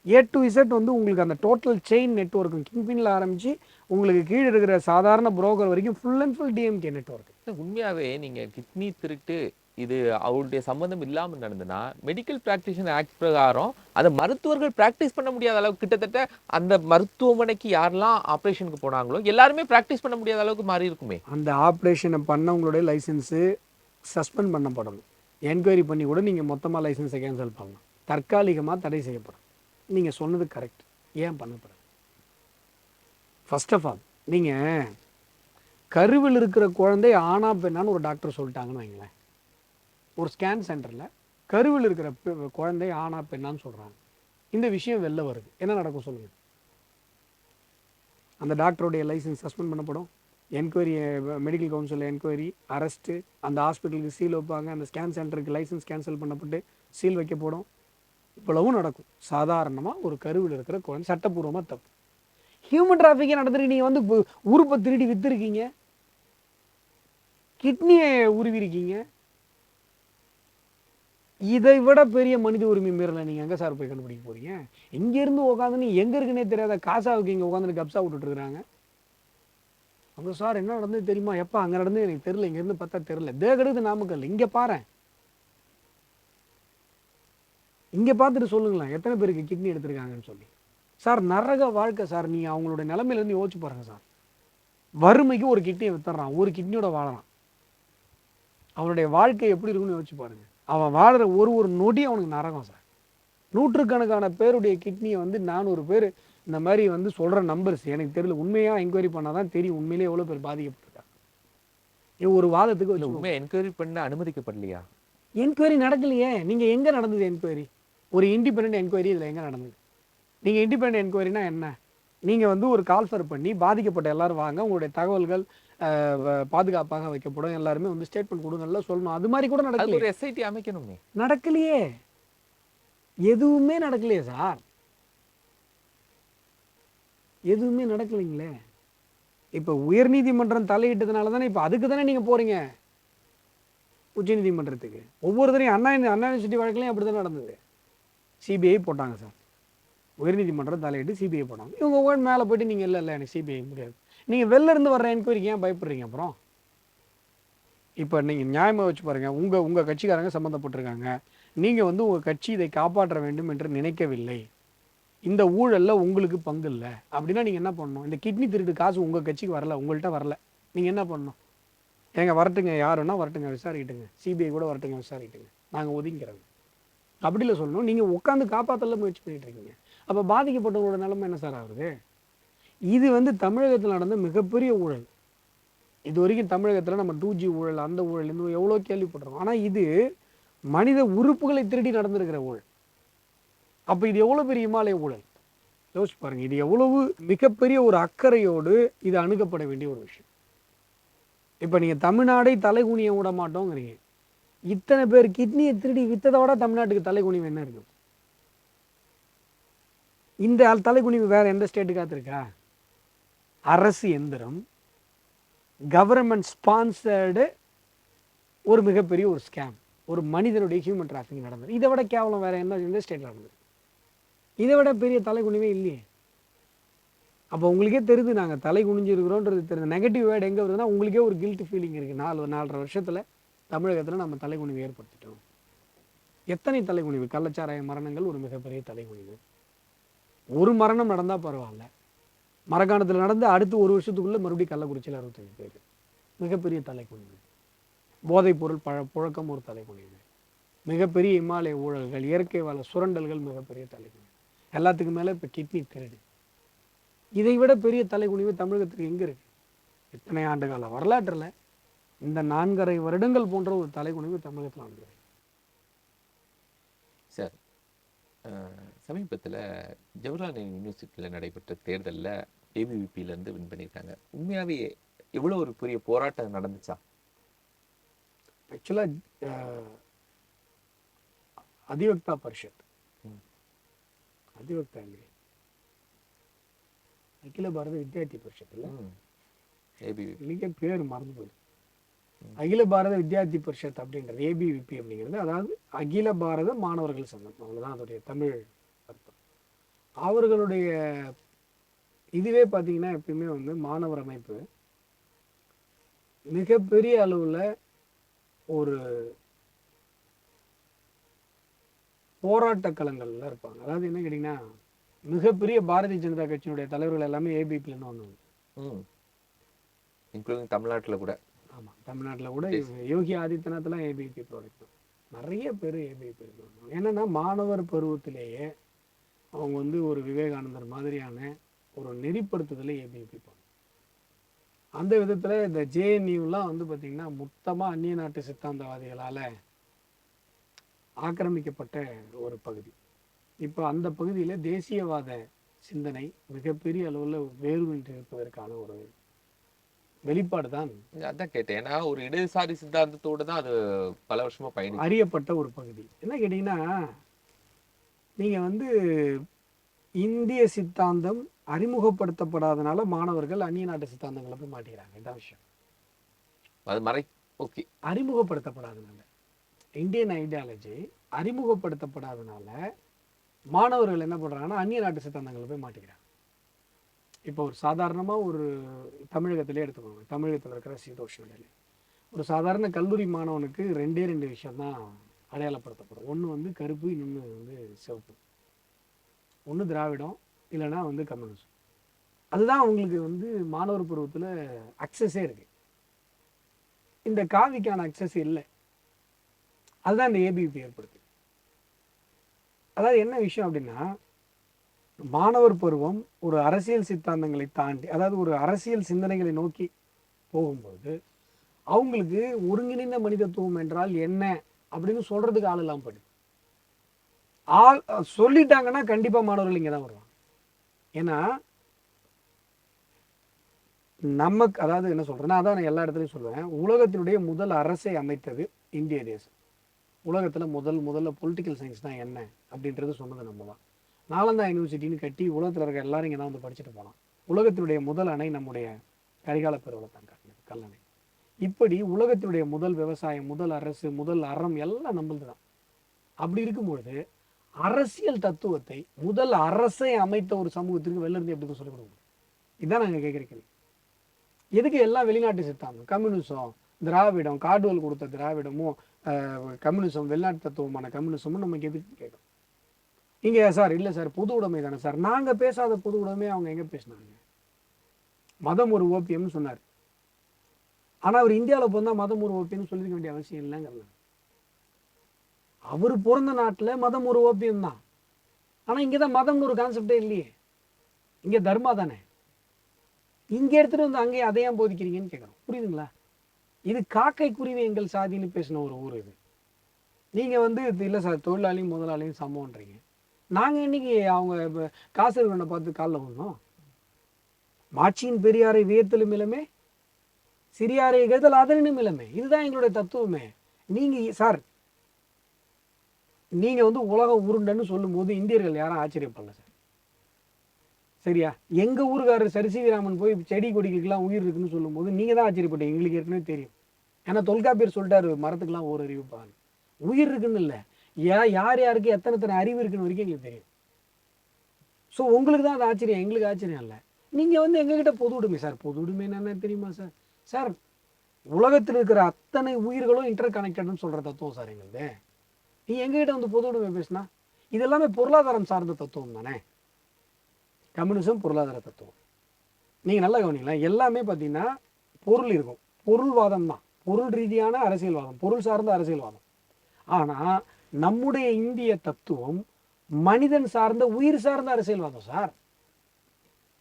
A to Z வந்து உங்களுக்கு அந்த டோட்டல் செயின் நெட்வொர்க்கு கிங்பின்ல ஆரம்பித்து உங்களுக்கு கீழே இருக்கிற சாதாரண புரோக்கர் வரைக்கும் full and full DMK network. உண்மையாகவே நீங்கள் கிட்னி திருட்டு இது அவருடைய சம்பந்தம் இல்லாமல் நடந்துன்னா மெடிக்கல் பிராக்டிஷனர் ஆக்ட் பிரகாரம் அதை மருத்துவர்கள் பிராக்டிஸ் பண்ண முடியாத அளவுக்கு, கிட்டத்தட்ட அந்த மருத்துவமனைக்கு யாரெல்லாம் ஆப்ரேஷனுக்கு போனாங்களோ எல்லாருமே பிராக்டிஸ் பண்ண முடியாத அளவுக்கு மாறி இருக்குமே. அந்த ஆப்ரேஷனை பண்ணவங்களுடைய லைசன்ஸு சஸ்பெண்ட் பண்ணப்படணும். என்கொயரி பண்ணி கூட நீங்கள் மொத்தமாக லைசன்ஸை கேன்சல் பண்ணலாம். தற்காலிகமாக தடை செய்யப்படும். நீங்கள் சொன்னது கரெக்ட். ஏன் பண்ணப்படுறது? ஃபர்ஸ்ட் ஆஃப் ஆல் நீங்கள் கருவில் இருக்கிற குழந்தை ஆனா பெண்ணான்னு ஒரு டாக்டர் சொல்லிட்டாங்கன்னு வைங்களேன். ஒரு ஸ்கேன் சென்டரில் கருவில் இருக்கிற குழந்தை ஆனா பெண்ணான்னு சொல்கிறாங்க. இந்த விஷயம் வெளில வருது, என்ன நடக்கும் சொல்லுங்கள்? அந்த டாக்டருடைய லைசன்ஸ் சஸ்பெண்ட் பண்ணப்படும். Enquiry, medical council enquiry, arrest, அந்த ஹாஸ்பிட்டலுக்கு சீல் வைப்பாங்க, அந்த ஸ்கேன் சென்டருக்கு லைசன்ஸ் கேன்சல் பண்ணப்பட்டு சீல் வைக்கப்படும். இவ்வளவும் நடக்கும். சாதாரணமாக ஒரு கருவில் இருக்கிற குழந்தை சட்டப்பூர்வமாக தப்பு. ஹியூமன் டிராஃபிக்கே நடந்துருக்கு. நீங்கள் வந்து உறுப்பை திருடி விற்றுருக்கீங்க, கிட்னியை உருவிருக்கீங்க. இதை விட பெரிய மனித உரிமை மீறலை நீங்கள் எங்கே சார் போய் கண்டுபிடிக்க போகிறீங்க? இங்கேருந்து உட்காந்துன்னு எங்கே இருக்குன்னே தெரியாத காசாவுக்கு இங்கே உட்காந்துட்டு கப்ஸா விட்டுட்டுருக்குறாங்க. அங்கே சார் என்ன நடந்தது தெரியுமா? எப்போ அங்கே நடந்தது எனக்கு தெரியல, இங்கேருந்து பார்த்தா தெரியல. தேகடுது நாமக்கல், இங்கே பாரு, இங்கே பார்த்துட்டு சொல்லுங்களேன் எத்தனை பேருக்கு கிட்னி எடுத்திருக்காங்கன்னு சொல்லி. சார் நரக வாழ்க்கை சார். நீங்கள் அவங்களோட நிலைமையிலேருந்து யோசிச்சு பாருங்க சார். வறுமைக்கு ஒரு கிட்னியை வித்துறான், ஒரு கிட்னியோட வாழறான். அவனுடைய வாழ்க்கை எப்படி இருக்குன்னு யோசிச்சு பாருங்க. அவன் வாழ்கிற ஒரு நொடி அவனுக்கு நரகம் சார். நூற்றுக்கணக்கான பேருடைய கிட்னியை வந்து 400 பேர் இந்த மாதிரி வந்து சொல்கிற நம்பர்ஸ் எனக்கு தெரியல. உண்மையாக என்கொயரி பண்ணால் தான் தெரியும் உண்மையிலே எவ்வளோ பேர் பாதிக்கப்பட்டிருக்காங்க. இது ஒரு வாதத்துக்கு வச்சு உண்மையாக என்கொயரி பண்ண அனுமதிக்கப்படலையா? என்கொயரி நடக்கலையே. நீங்கள் எங்கே நடந்தது என்கொயரி? ஒரு இண்டிபெண்ட் என்கொயரி இதில் எங்கே நடந்தது? நீங்கள் இண்டிபெண்ட் என்கொயரினா என்ன? நீங்கள் வந்து ஒரு கால்ஃபர் பண்ணி பாதிக்கப்பட்ட எல்லாரும் வாங்க, உங்களுடைய தகவல்கள் பாதுகாப்பாக வைக்கப்படும், எல்லாருமே வந்து ஸ்டேட்மெண்ட் கொடுங்கலாம் சொல்லணும். அது மாதிரி கூட நடக்கல. ஒரு எஸ்ஐடி அமைக்கணுமே. நடக்கலையே, எதுவுமே நடக்கலையே சார், எதுவுமே நடக்கலைங்களே. இப்போ உயர்நீதிமன்றம் தலையிட்டதுனால தானே இப்போ அதுக்கு தானே நீங்கள் போகிறீங்க உச்சநீதிமன்றத்துக்கு. ஒவ்வொரு தரையும் அண்ணா யூனிவர்சிட்டி வழக்கிலையும் அப்படி தான் நடந்தது. சிபிஐ போட்டாங்க சார், உயர்நீதிமன்றம் தலையிட்டு சிபிஐ போட்டாங்க. இவங்க மேலே போயிட்டு நீங்கள் இல்லை எனக்கு சிபிஐ முடியாது. நீங்கள் வெளில இருந்து வர்ற என்கொயரிக்கு ஏன் பயப்படுறீங்க? அப்புறம் இப்போ நீங்கள் நியாயமாக வச்சு பாருங்கள். உங்கள் கட்சிக்காரங்க சம்மந்தப்பட்டிருக்காங்க, நீங்கள் வந்து உங்கள் கட்சி இதை காப்பாற்ற வேண்டும் என்று நினைக்கவில்லை, இந்த ஊழலில் உங்களுக்கு பங்கு இல்லை அப்படின்னா நீங்கள் என்ன பண்ணணும்? இந்த கிட்னி திருட்டு காசு உங்கள் கட்சிக்கு வரல, உங்கள்கிட்ட வரல, நீங்கள் என்ன பண்ணணும்? ஏங்க வரட்டுங்க, யாருன்னா வரட்டுங்க, விசாரிக்கிட்டுங்க, சிபிஐ கூட வரட்டுங்க, விசாரிக்கிட்டுங்க, நாங்கள் ஒதுங்கிறோங்க அப்படில சொல்லணும். நீங்கள் உட்காந்து காப்பாற்றல முயற்சி பண்ணிட்டு இருக்கீங்க. அப்போ பாதிக்கப்பட்டவங்களோட நிலைமை என்ன சார் ஆகுது? இது வந்து தமிழகத்தில் நடந்த மிகப்பெரிய ஊழல். இது வரைக்கும் தமிழகத்தில் நம்ம 2G ஊழல், அந்த ஊழல், இந்த எவ்வளோ கேள்விப்பட்டிருக்கோம். ஆனால் இது மனித உறுப்புகளை திருடி நடந்திருக்கிற ஊழல். அப்போ இது எவ்வளோ பெரிய இமாலய ஊழல் யோசிச்சு பாருங்க. இது எவ்வளவு மிகப்பெரிய ஒரு அக்கறையோடு இது அணுகப்பட வேண்டிய ஒரு விஷயம். இப்போ நீங்கள் தமிழ்நாடை தலைகுனிய விட மாட்டோங்கிறீங்க. இத்தனை பேர் கிட்னியை திருடி வித்ததை விட தமிழ்நாட்டுக்கு தலைகுனிவு என்ன இருக்கும்? இந்த தலைகுனிவு வேற எந்த ஸ்டேட்டுக்காக இருக்கா? அரசு எந்திரம், கவர்மெண்ட் ஸ்பான்சர்டு ஒரு மிகப்பெரிய ஒரு ஸ்கேம், ஒரு மனிதனுடைய ஹியூமன் டிராஃபிக் நடந்தது. இதை விட கேவலம் வேற எந்த ஸ்டேட்டில் நடந்தது? இதை விட பெரிய தலைகுனிவே இல்லையே. அப்போ உங்களுக்கே தெரியுது நாங்கள் தலை குனிஞ்சிருக்கிறோன்றது தெரியுது. நெகட்டிவ் வேர்டு எங்கே வருதுன்னா உங்களுக்கே ஒரு கில்ட் ஃபீலிங் இருக்குது. 4.5 வருஷத்தில் தமிழகத்தில் நம்ம தலைகுனிவு ஏற்படுத்திட்டோம். எத்தனை தலைகுனிவு? கள்ளச்சாராய மரணங்கள் ஒரு மிகப்பெரிய தலைகுனிவு. ஒரு மரணம் நடந்தால் பரவாயில்ல, மரக்காணத்தில் நடந்து அடுத்து ஒரு வருஷத்துக்குள்ளே மறுபடியும் கள்ளக்குறிச்சியில் 65 பேர், மிகப்பெரிய தலைகுனிவு. போதைப் பொருள் புழக்கம் ஒரு தலைகுனிவு. மிகப்பெரிய இமாலய ஊழல்கள், இயற்கை வள சுரண்டல்கள் மிகப்பெரிய தலைகுனிவு. எல்லாத்துக்கும் மேலே இப்போ கிட்னி திருடு. இதை விட பெரிய தலைகுனிவு தமிழகத்துக்கு எங்கே இருக்கு? இத்தனை ஆண்டு கால வரலாற்றில் இந்த 4.5 வருடங்கள் போன்ற ஒரு தலைகுனிவு தமிழகத்தில் நடந்தது. சார், சமீபத்தில் ஜவஹர்லால் நேரு யூனிவர்சிட்டியில் நடைபெற்ற தேர்தலில் ஏபிவிபியிலேருந்து வின் பண்ணியிருக்காங்க. உண்மையாகவே எவ்வளோ ஒரு பெரிய போராட்டம் நடந்துச்சா? ஆக்சுவலாக அதிவக்தா பரிஷத், அதிவக்தா இல்லையே, அகில பாரத வித்யார்த்தி பரிஷத் இல்லை, இன்னைக்கே பேர் மறந்து போகுது. அகில பாரத வித்யார்த்தி பரிஷத் அப்படின்றது ஏபிவிபி அப்படிங்கிறது, அதாவது அகில பாரத மாணவர்கள் சங்கம், அவ்வளோதான் அதோடைய தமிழ் அர்த்தம். அவர்களுடைய இதுவே பார்த்தீங்கன்னா எப்பயுமே வந்து மாணவர் அமைப்பு மிகப்பெரிய அளவில் ஒரு போராட்ட களங்கள்ல இருப்பாங்க. அதாவது என்ன கேட்டீங்கன்னா, மிகப்பெரிய பாரதிய ஜனதா கட்சியினுடைய தலைவர்கள் எல்லாமே ஏபிபின்னு வந்தாங்க, இன்க்ளூடிங் தமிழ்நாட்டில் கூட. ஆமாம், தமிழ்நாட்டில் கூட யோகி ஆதித்யநாத்லாம் ஏபிபி ப்ராடக்ட் தான். நிறைய பேர் ஏபிபி இருக்காங்க. என்னன்னா மாணவர் பருவத்திலேயே அவங்க வந்து ஒரு விவேகானந்தர் மாதிரியான ஒரு நெறிப்படுத்துதலை ஏபிபி பண்ணும். அந்த விதத்தில் இந்த ஜேஎன்யூலாம் வந்து பார்த்திங்கன்னா மொத்தமாக அந்நிய நாட்டு சித்தாந்தவாதிகளால் ஆக்கிரமிக்கப்பட்ட ஒரு பகுதி. இப்போ அந்த பகுதியில் தேசியவாத சிந்தனை மிகப்பெரிய அளவில் வேரூன்றி இருப்பதற்கான ஒரு வெளிப்பாடு தான். அதான் கேட்டேன், ஏன்னா ஒரு இடதுசாரி சித்தாந்தத்தோடு தான் அது பல வருஷமா பயணி அறியப்பட்ட ஒரு பகுதி. என்ன கேட்டிங்கன்னா, நீங்கள் வந்து இந்திய சித்தாந்தம் அறிமுகப்படுத்தப்படாதனால மாணவர்கள் அந்நிய நாட்டு சித்தாந்தங்களை போய் மாட்டிக்கிறாங்க. இதான் விஷயம். அது மறை ஓகே, அறிமுகப்படுத்தப்படாதனால, இந்தியன் ஐடியாலஜி அறிமுகப்படுத்தப்படாதனால மாணவர்கள் என்ன பண்ணுறாங்கன்னா அந்நிய நாட்டு சித்தாந்தங்களை போய் மாட்டிக்கிறாங்க. இப்போ ஒரு சாதாரணமாக ஒரு தமிழகத்திலே எடுத்துக்கோங்க, தமிழகத்தில் இருக்கிற சீதோஷ நிலை, ஒரு சாதாரண கல்லூரி மாணவனுக்கு 2 விஷயம் தான் அடையாளப்படுத்தப்படும். ஒன்று வந்து கருப்பு, இன்னொன்று வந்து சிவப்பு. ஒன்று திராவிடம், இல்லைன்னா வந்து கம்யூனிஸ்ட். அதுதான் அவங்களுக்கு வந்து மாணவர் பருவத்தில் அக்சஸே இருக்கு. இந்த காவிக்கான அக்சஸ் இல்லை. அதுதான் இந்த ஏபிபி ஏற்படுத்து. அதாவது என்ன விஷயம் அப்படின்னா, மாணவர் பருவம் ஒரு அரசியல் சித்தாந்தங்களை தாண்டி, அதாவது ஒரு அரசியல் சிந்தனைகளை நோக்கி போகும்போது அவங்களுக்கு ஒருங்கிணைந்த மனிதத்துவம் என்றால் என்ன அப்படின்னு சொல்றதுக்கு ஆள் இல்லாமல் போயிடுது. ஆள் சொல்லிட்டாங்கன்னா கண்டிப்பா மாணவர்கள் இங்கே தான் வருவாங்க. ஏன்னா நமக்கு, அதாவது என்ன சொல்றேன்னா, அதான் நான் எல்லா இடத்துலையும் சொல்லுவேன், உலகத்தினுடைய முதல் அரசை அமைத்தது இந்திய தேசம். உலகத்தில் முதல்ல பொலிட்டிக்கல் சயின்ஸ் தான் என்ன அப்படின்றது சொன்னது நம்ம தான். நாலந்தா யூனிவர்சிட்டின்னு கட்டி உலகத்தில் இருக்க எல்லாரும் இங்கே தான் வந்து படிச்சுட்டு போகலாம். உலகத்தினுடைய முதல் அணை நம்முடைய கரிகால பெருவளை தான் காட்டினது, கல்லணை. இப்படி உலகத்தினுடைய முதல் விவசாயம், முதல் அரசு, முதல் அறம் எல்லாம் நம்மளது தான். அப்படி இருக்கும்பொழுது அரசியல் தத்துவத்தை முதல் அரசை அமைத்த ஒரு சமூகத்திற்கு வெளில இருந்து எப்படி சொல்லிக் கொடுக்கணும்? இதுதான் நாங்கள் கேட்குற கேள்வி. எதுக்கு எல்லாம் வெளிநாட்டு சித்தாந்தம், கம்யூனிசம், திராவிடம், கார்டுவல் கொடுத்த திராவிடமும் கம்யூனிசம், வெளிநாட்டு தத்துவமான கம்யூனிசமும் நமக்கு எதுக்கு கேட்கும்? இங்கே சார் இல்லை சார் பொது உடைமை தானே சார். நாங்கள் பேசாத பொது உடைமை அவங்க எங்கே பேசினாங்க? மதம் ஒரு ஓபியம்னு சொன்னார். ஆனால் அவர் இந்தியாவில் பிறந்தா மதம் ஒரு ஓபியம்னு சொல்லிக்க வேண்டிய அவசியம் இல்லைங்கிறது. அவர் பிறந்த நாட்டில் மதம் ஒரு ஓபியம் தான். ஆனால் இங்கே தான் மதம்னு ஒரு கான்செப்டே இல்லையே. இங்கே தர்மா தானே. இங்கே எடுத்துகிட்டு வந்து அங்கேயே அதையும் போதிக்கிறீங்கன்னு கேட்குறோம். புரியுதுங்களா? இது காக்கை குருவி எங்கள் சாதின்னு பேசின ஒரு ஊர் இது. நீங்கள் வந்து இல்லை சார் தொழிலாளியும் முதலாளியும் சமம்ன்றீங்க. நாங்கள் இன்னைக்கு அவங்க காசு இருக்கவனை பார்த்து காலில் வந்தோம். மாட்சியின் பெரியாரை வியத்தலும் இளமே, சிறியாரை கருதல் அதனினும் இளமே. இதுதான் எங்களுடைய தத்துவமே. நீங்கள் சார் நீங்கள் வந்து உலக உருண்டைன்னு சொல்லும் போது இந்தியர்கள் யாரும் ஆச்சரியப்படல சார். சரியா? எங்கள் ஊருக்காரர் சரிசிவிராமன் போய் செடி கொடிகளுக்கெல்லாம் உயிர் இருக்குன்னு சொல்லும் போது நீங்கள் தான் ஆச்சரியப்பட்டீங்க. எங்களுக்கு ஏற்கனவே தெரியும். ஏன்னா தொல்காப்பியர் சொல்லிட்டாரு மரத்துக்கெல்லாம் ஒரு அறிவுப்பான். உயிர் இருக்குன்னு இல்லை, யார் யாருக்கு எத்தனை அறிவு இருக்குன்னு வரைக்கும் எங்களுக்கு தெரியும். ஸோ உங்களுக்கு தான் அது ஆச்சரியம், எங்களுக்கு ஆச்சரியம் இல்லை. நீங்கள் வந்து எங்ககிட்ட பொது உடைமை சார். பொது உடைமை என்ன தெரியுமா சார்? சார் உலகத்தில் இருக்கிற அத்தனை உயிர்களும் இன்டர் கனெக்டட்னு சொல்கிற தத்துவம் சார் எங்களுது. நீ எங்ககிட்ட வந்து பொது உடைமை பேசினா இது எல்லாமே பொருளாதாரம் சார்ந்த தத்துவம் தானே. கம்யூனிசம் பொருளாதார தத்துவம். நீங்கள் நல்லா கவனிங்களா, எல்லாமே பார்த்தீங்கன்னா பொருள் இருக்கும், பொருள்வாதம் தான், பொருள் ரீதியான அரசியல்வாதம், பொருள் சார்ந்த அரசியல்வாதம். ஆனால் நம்முடைய இந்திய தத்துவம் மனிதன் சார்ந்த உயிர் சார்ந்த அரசியல்வாதம் சார்.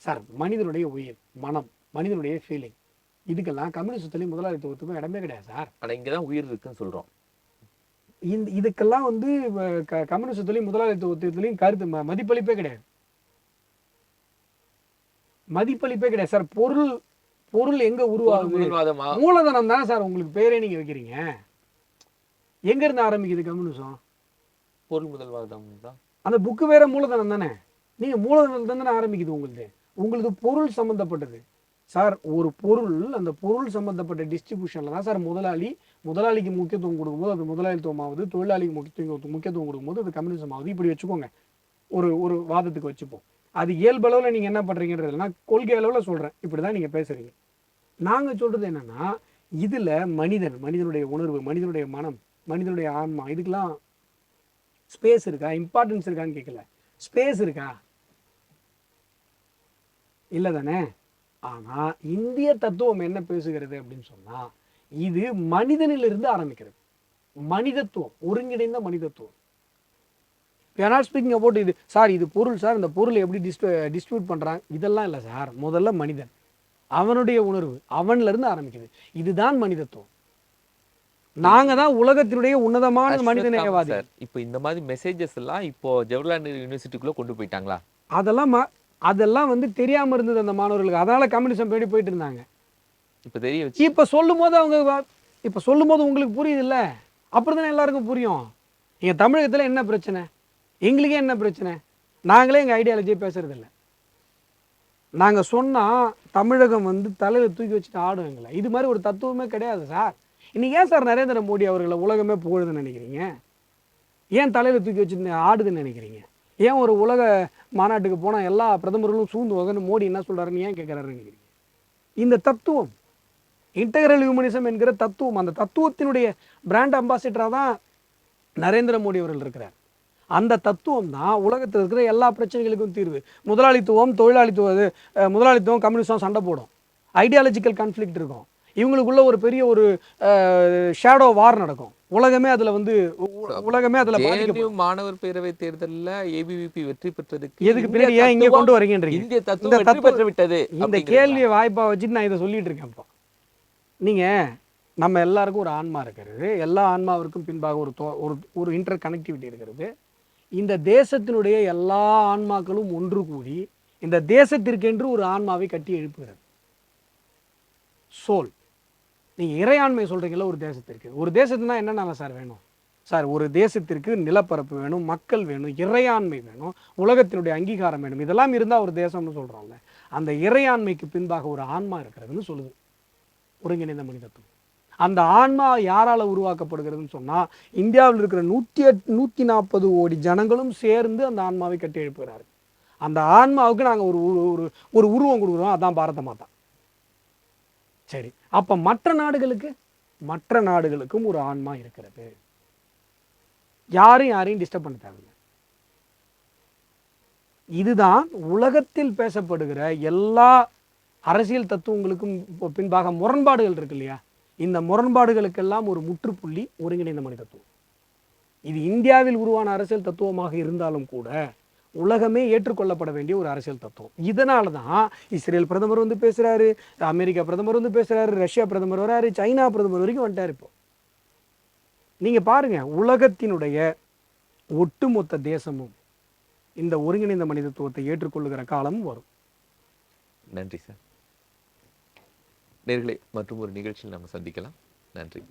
சார் மனிதனுடைய உயிர், மனம், மனிதனுடைய ஃபீலிங், இதுக்கெல்லாம் கம்யூனிசத்துலையும் முதலாளித்துவத்துக்கும் இடமே கிடையாது சார். ஆனால் இங்கே தான் உயிர் இருக்குன்னு சொல்கிறோம். இதுக்கெல்லாம் வந்து கம்யூனிசத்துலையும் முதலாளித்துவத்திலையும் கருத்து மதிப்பளிப்பே கிடையாது. மதிப்பளிப்பே கிடையாது சார். பொருள் பொருள் எங்க உருவாகுது? மூலதனம் தானே சார் உங்களுக்கு பேரே நீங்க வைக்கிறீங்க. எங்க இருந்து ஆரம்பிக்குது கம்யூனிசம்? பொருள் முதல்வாதம் தான். அந்த புக்கு வேற மூலதனம் தானே. நீங்க மூலதனத்துல தானே ஆரம்பிக்குது. உங்களுக்கு பொருள் சம்பந்தப்பட்டது சார். ஒரு பொருள், அந்த பொருள் சம்பந்தப்பட்ட டிஸ்ட்ரிபியூஷன்ல தான் சார் முதலாளிக்கு முக்கியத்துவம் கொடுக்கும்போது அது முதலாளித்துவம் ஆகுது, தொழிலாளிக்கு முக்கியத்துவம் கொடுக்கும்போது அது கம்யூனிசம் ஆகுது. இப்படி வச்சுக்கோங்க, ஒரு வாதத்துக்கு வச்சுப்போம். அது இயல்பளவில் நீங்கள் என்ன பண்ணுறீங்கன்றதுனா கொள்கை அளவில் சொல்கிறேன். இப்படி தான் நீங்கள் பேசுகிறீங்க. நாங்கள் சொல்கிறது என்னென்னா, இதில் மனிதனுடைய உணர்வு, மனிதனுடைய மனம், மனிதனுடைய ஆன்மா, இதுக்கெல்லாம் ஸ்பேஸ் இருக்கா, இம்பார்ட்டன்ஸ் இருக்கான்னு கேட்கல. ஸ்பேஸ் இருக்கா? இல்லை தானே. ஆனால் இந்திய தத்துவம் என்ன பேசுகிறது அப்படின்னு சொன்னால், இது மனிதனிலிருந்து ஆரம்பிக்கிறது. மனிதத்துவம், ஒருங்கிணைந்த மனிதத்துவம். ஸ்பீக்கிங் அபவுட் இது சார், இது பொருள் சார், இந்த பொருள் எப்படி டிஸ்ட்ரிபியூட் பண்ணுறாங்க, இதெல்லாம் இல்லை சார். முதல்ல மனிதன், அவனுடைய உணர்வு, அவன்ல இருந்து ஆரம்பிக்குது. இதுதான் மனிதத்துவம். நாங்க தான் உலகத்தினுடைய உன்னதமான மனிதநேயவாதி. இப்போ இந்த மாதிரி மெசேஜஸ் எல்லாம் இப்போ ஜவஹர்லால் நேரு யூனிவர்சிட்டிக்குள்ள கொண்டு போயிட்டாங்களா? அதெல்லாம் வந்து தெரியாம இருந்தது அந்த மாணவர்களுக்கு. அதனால கம்யூனிசம் பேடி போயிட்டு இருந்தாங்க. இப்போ தெரிய வச்சு இப்போ சொல்லும் போது உங்களுக்கு புரியுது இல்லை? அப்படித்தானே எல்லாருக்கும் புரியும். எங்க தமிழகத்துல என்ன பிரச்சனை, எங்களுக்கே என்ன பிரச்சனை? நாங்களே எங்கள் ஐடியாலஜியை பேசுறது இல்லை. நாங்கள் சொன்னால் தமிழகம் வந்து தலையில் தூக்கி வச்சுட்டு ஆடும் எங்களை. இது மாதிரி ஒரு தத்துவமே கிடையாது சார். இன்னைக்கு ஏன் சார் நரேந்திர மோடி அவர்களை உலகமே புகழுதுன்னு நினைக்கிறீங்க? ஏன் தலையில் தூக்கி வச்சுட்டு ஆடுதுன்னு நினைக்கிறீங்க? ஏன் ஒரு உலக மாநாட்டுக்கு போனால் எல்லா பிரதமர்களும் சூழ்ந்து வகன்னு மோடி என்ன சொல்கிறாருன்னு ஏன் கேட்குறாருன்னு நினைக்கிறீங்க? இந்த தத்துவம், இன்டெகிரல் ஹியூமனிசம் என்கிற தத்துவம், அந்த தத்துவத்தினுடைய பிராண்ட் அம்பாசிடராக தான் நரேந்திர மோடி அவர்கள் இருக்கிறார். அந்த தத்துவம் தான் உலகத்தில் இருக்கிற எல்லா பிரச்சனைகளுக்கும் தீர்வு. முதலாளித்துவம் கம்யூனிசம் சண்டை போடும், ஐடியாலஜிக்கல் கான்ஃப்ளிக்ட் இருக்கும், இவங்களுக்குள்ள ஒரு பெரிய ஒரு ஷேடோ வார் நடக்கும். உலகமே அதில் மாணவர் பேரவை தேர்தலில் ஏபிவிபி வெற்றி பெற்றதுக்கு எதுக்கு பின்னாடி ஏன் இங்கே கொண்டு வரீங்கன்றீங்க? இந்திய தத்துவம் வெற்றி பெற்று விட்டது. இந்த கேள்வியை வாய்ப்பா வச்சுட்டு நான் இதை சொல்லிட்டு இருக்கேன். இப்போ நம்ம எல்லாருக்கும் ஒரு ஆன்மா இருக்கிறது, எல்லா ஆன்மாவிற்கும் பின்பாக ஒரு இன்டர் கனெக்டிவிட்டி இருக்கிறது. இந்த தேசத்தினுடைய எல்லா ஆன்மாக்களும் ஒன்று கூடி இந்த தேசத்திற்கென்று ஒரு ஆன்மாவை கட்டி எழுப்புகிறது. சோல். நீங்கள் இறையாண்மை சொல்கிறீங்களா? ஒரு தேசத்துனா என்னென்ன சார் வேணும்? சார், ஒரு தேசத்திற்கு நிலப்பரப்பு வேணும், மக்கள் வேணும், இறையாண்மை வேணும், உலகத்தினுடைய அங்கீகாரம் வேணும். இதெல்லாம் இருந்தால் ஒரு தேசம்னு சொல்கிறோம்ல. அந்த இறையாண்மைக்கு பின்பாக ஒரு ஆன்மா இருக்கிறதுன்னு சொல்லுது ஒருங்கிணைந்த மனிதத்துவம். அந்த ஆன்மா யாரால் உருவாக்கப்படுகிறதுன்னு சொன்னால், இந்தியாவில் இருக்கிற 140 கோடி ஜனங்களும் சேர்ந்து அந்த ஆன்மாவை கட்டி எழுப்புகிறாரு. அந்த ஆன்மாவுக்கு நாங்கள் ஒரு உருவம் கொடுக்குறோம், அதான் பாரத மாதா. சரி, அப்போ மற்ற நாடுகளுக்கு மற்ற நாடுகளுக்கும் ஒரு ஆன்மா இருக்கிறது. யாரையும் டிஸ்டர்ப் பண்ண தேவையில்லை. இதுதான் உலகத்தில் பேசப்படுகிற எல்லா அரசியல் தத்துவங்களுக்கும் பின்பாக முரண்பாடுகள் இருக்கு இல்லையா, இந்த முரண்பாடுகளுக்கெல்லாம் ஒரு முற்றுப்புள்ளி ஒருங்கிணைந்த மனிதத்துவம். இது இந்தியாவில் உருவான அரசியல் தத்துவமாக இருந்தாலும் கூட உலகமே ஏற்றுக்கொள்ளப்பட வேண்டிய ஒரு அரசியல் தத்துவம். இதனால தான் இஸ்ரேல் பிரதமர் வந்து பேசுறாரு, அமெரிக்கா பிரதமர் வந்து பேசுறாரு, ரஷ்யா பிரதமர் வராரு, சைனா பிரதமர் வரைக்கும் வந்துட்டார். இப்போ நீங்க பாருங்க, உலகத்தினுடைய ஒட்டுமொத்த தேசமும் இந்த ஒருங்கிணைந்த மனிதத்துவத்தை ஏற்றுக்கொள்ளுகிற காலமும் வரும். நன்றி சார். நேயர்களே, மற்றும் ஒரு நிகழ்ச்சியில் நம்ம சந்திக்கலாம். நன்றி.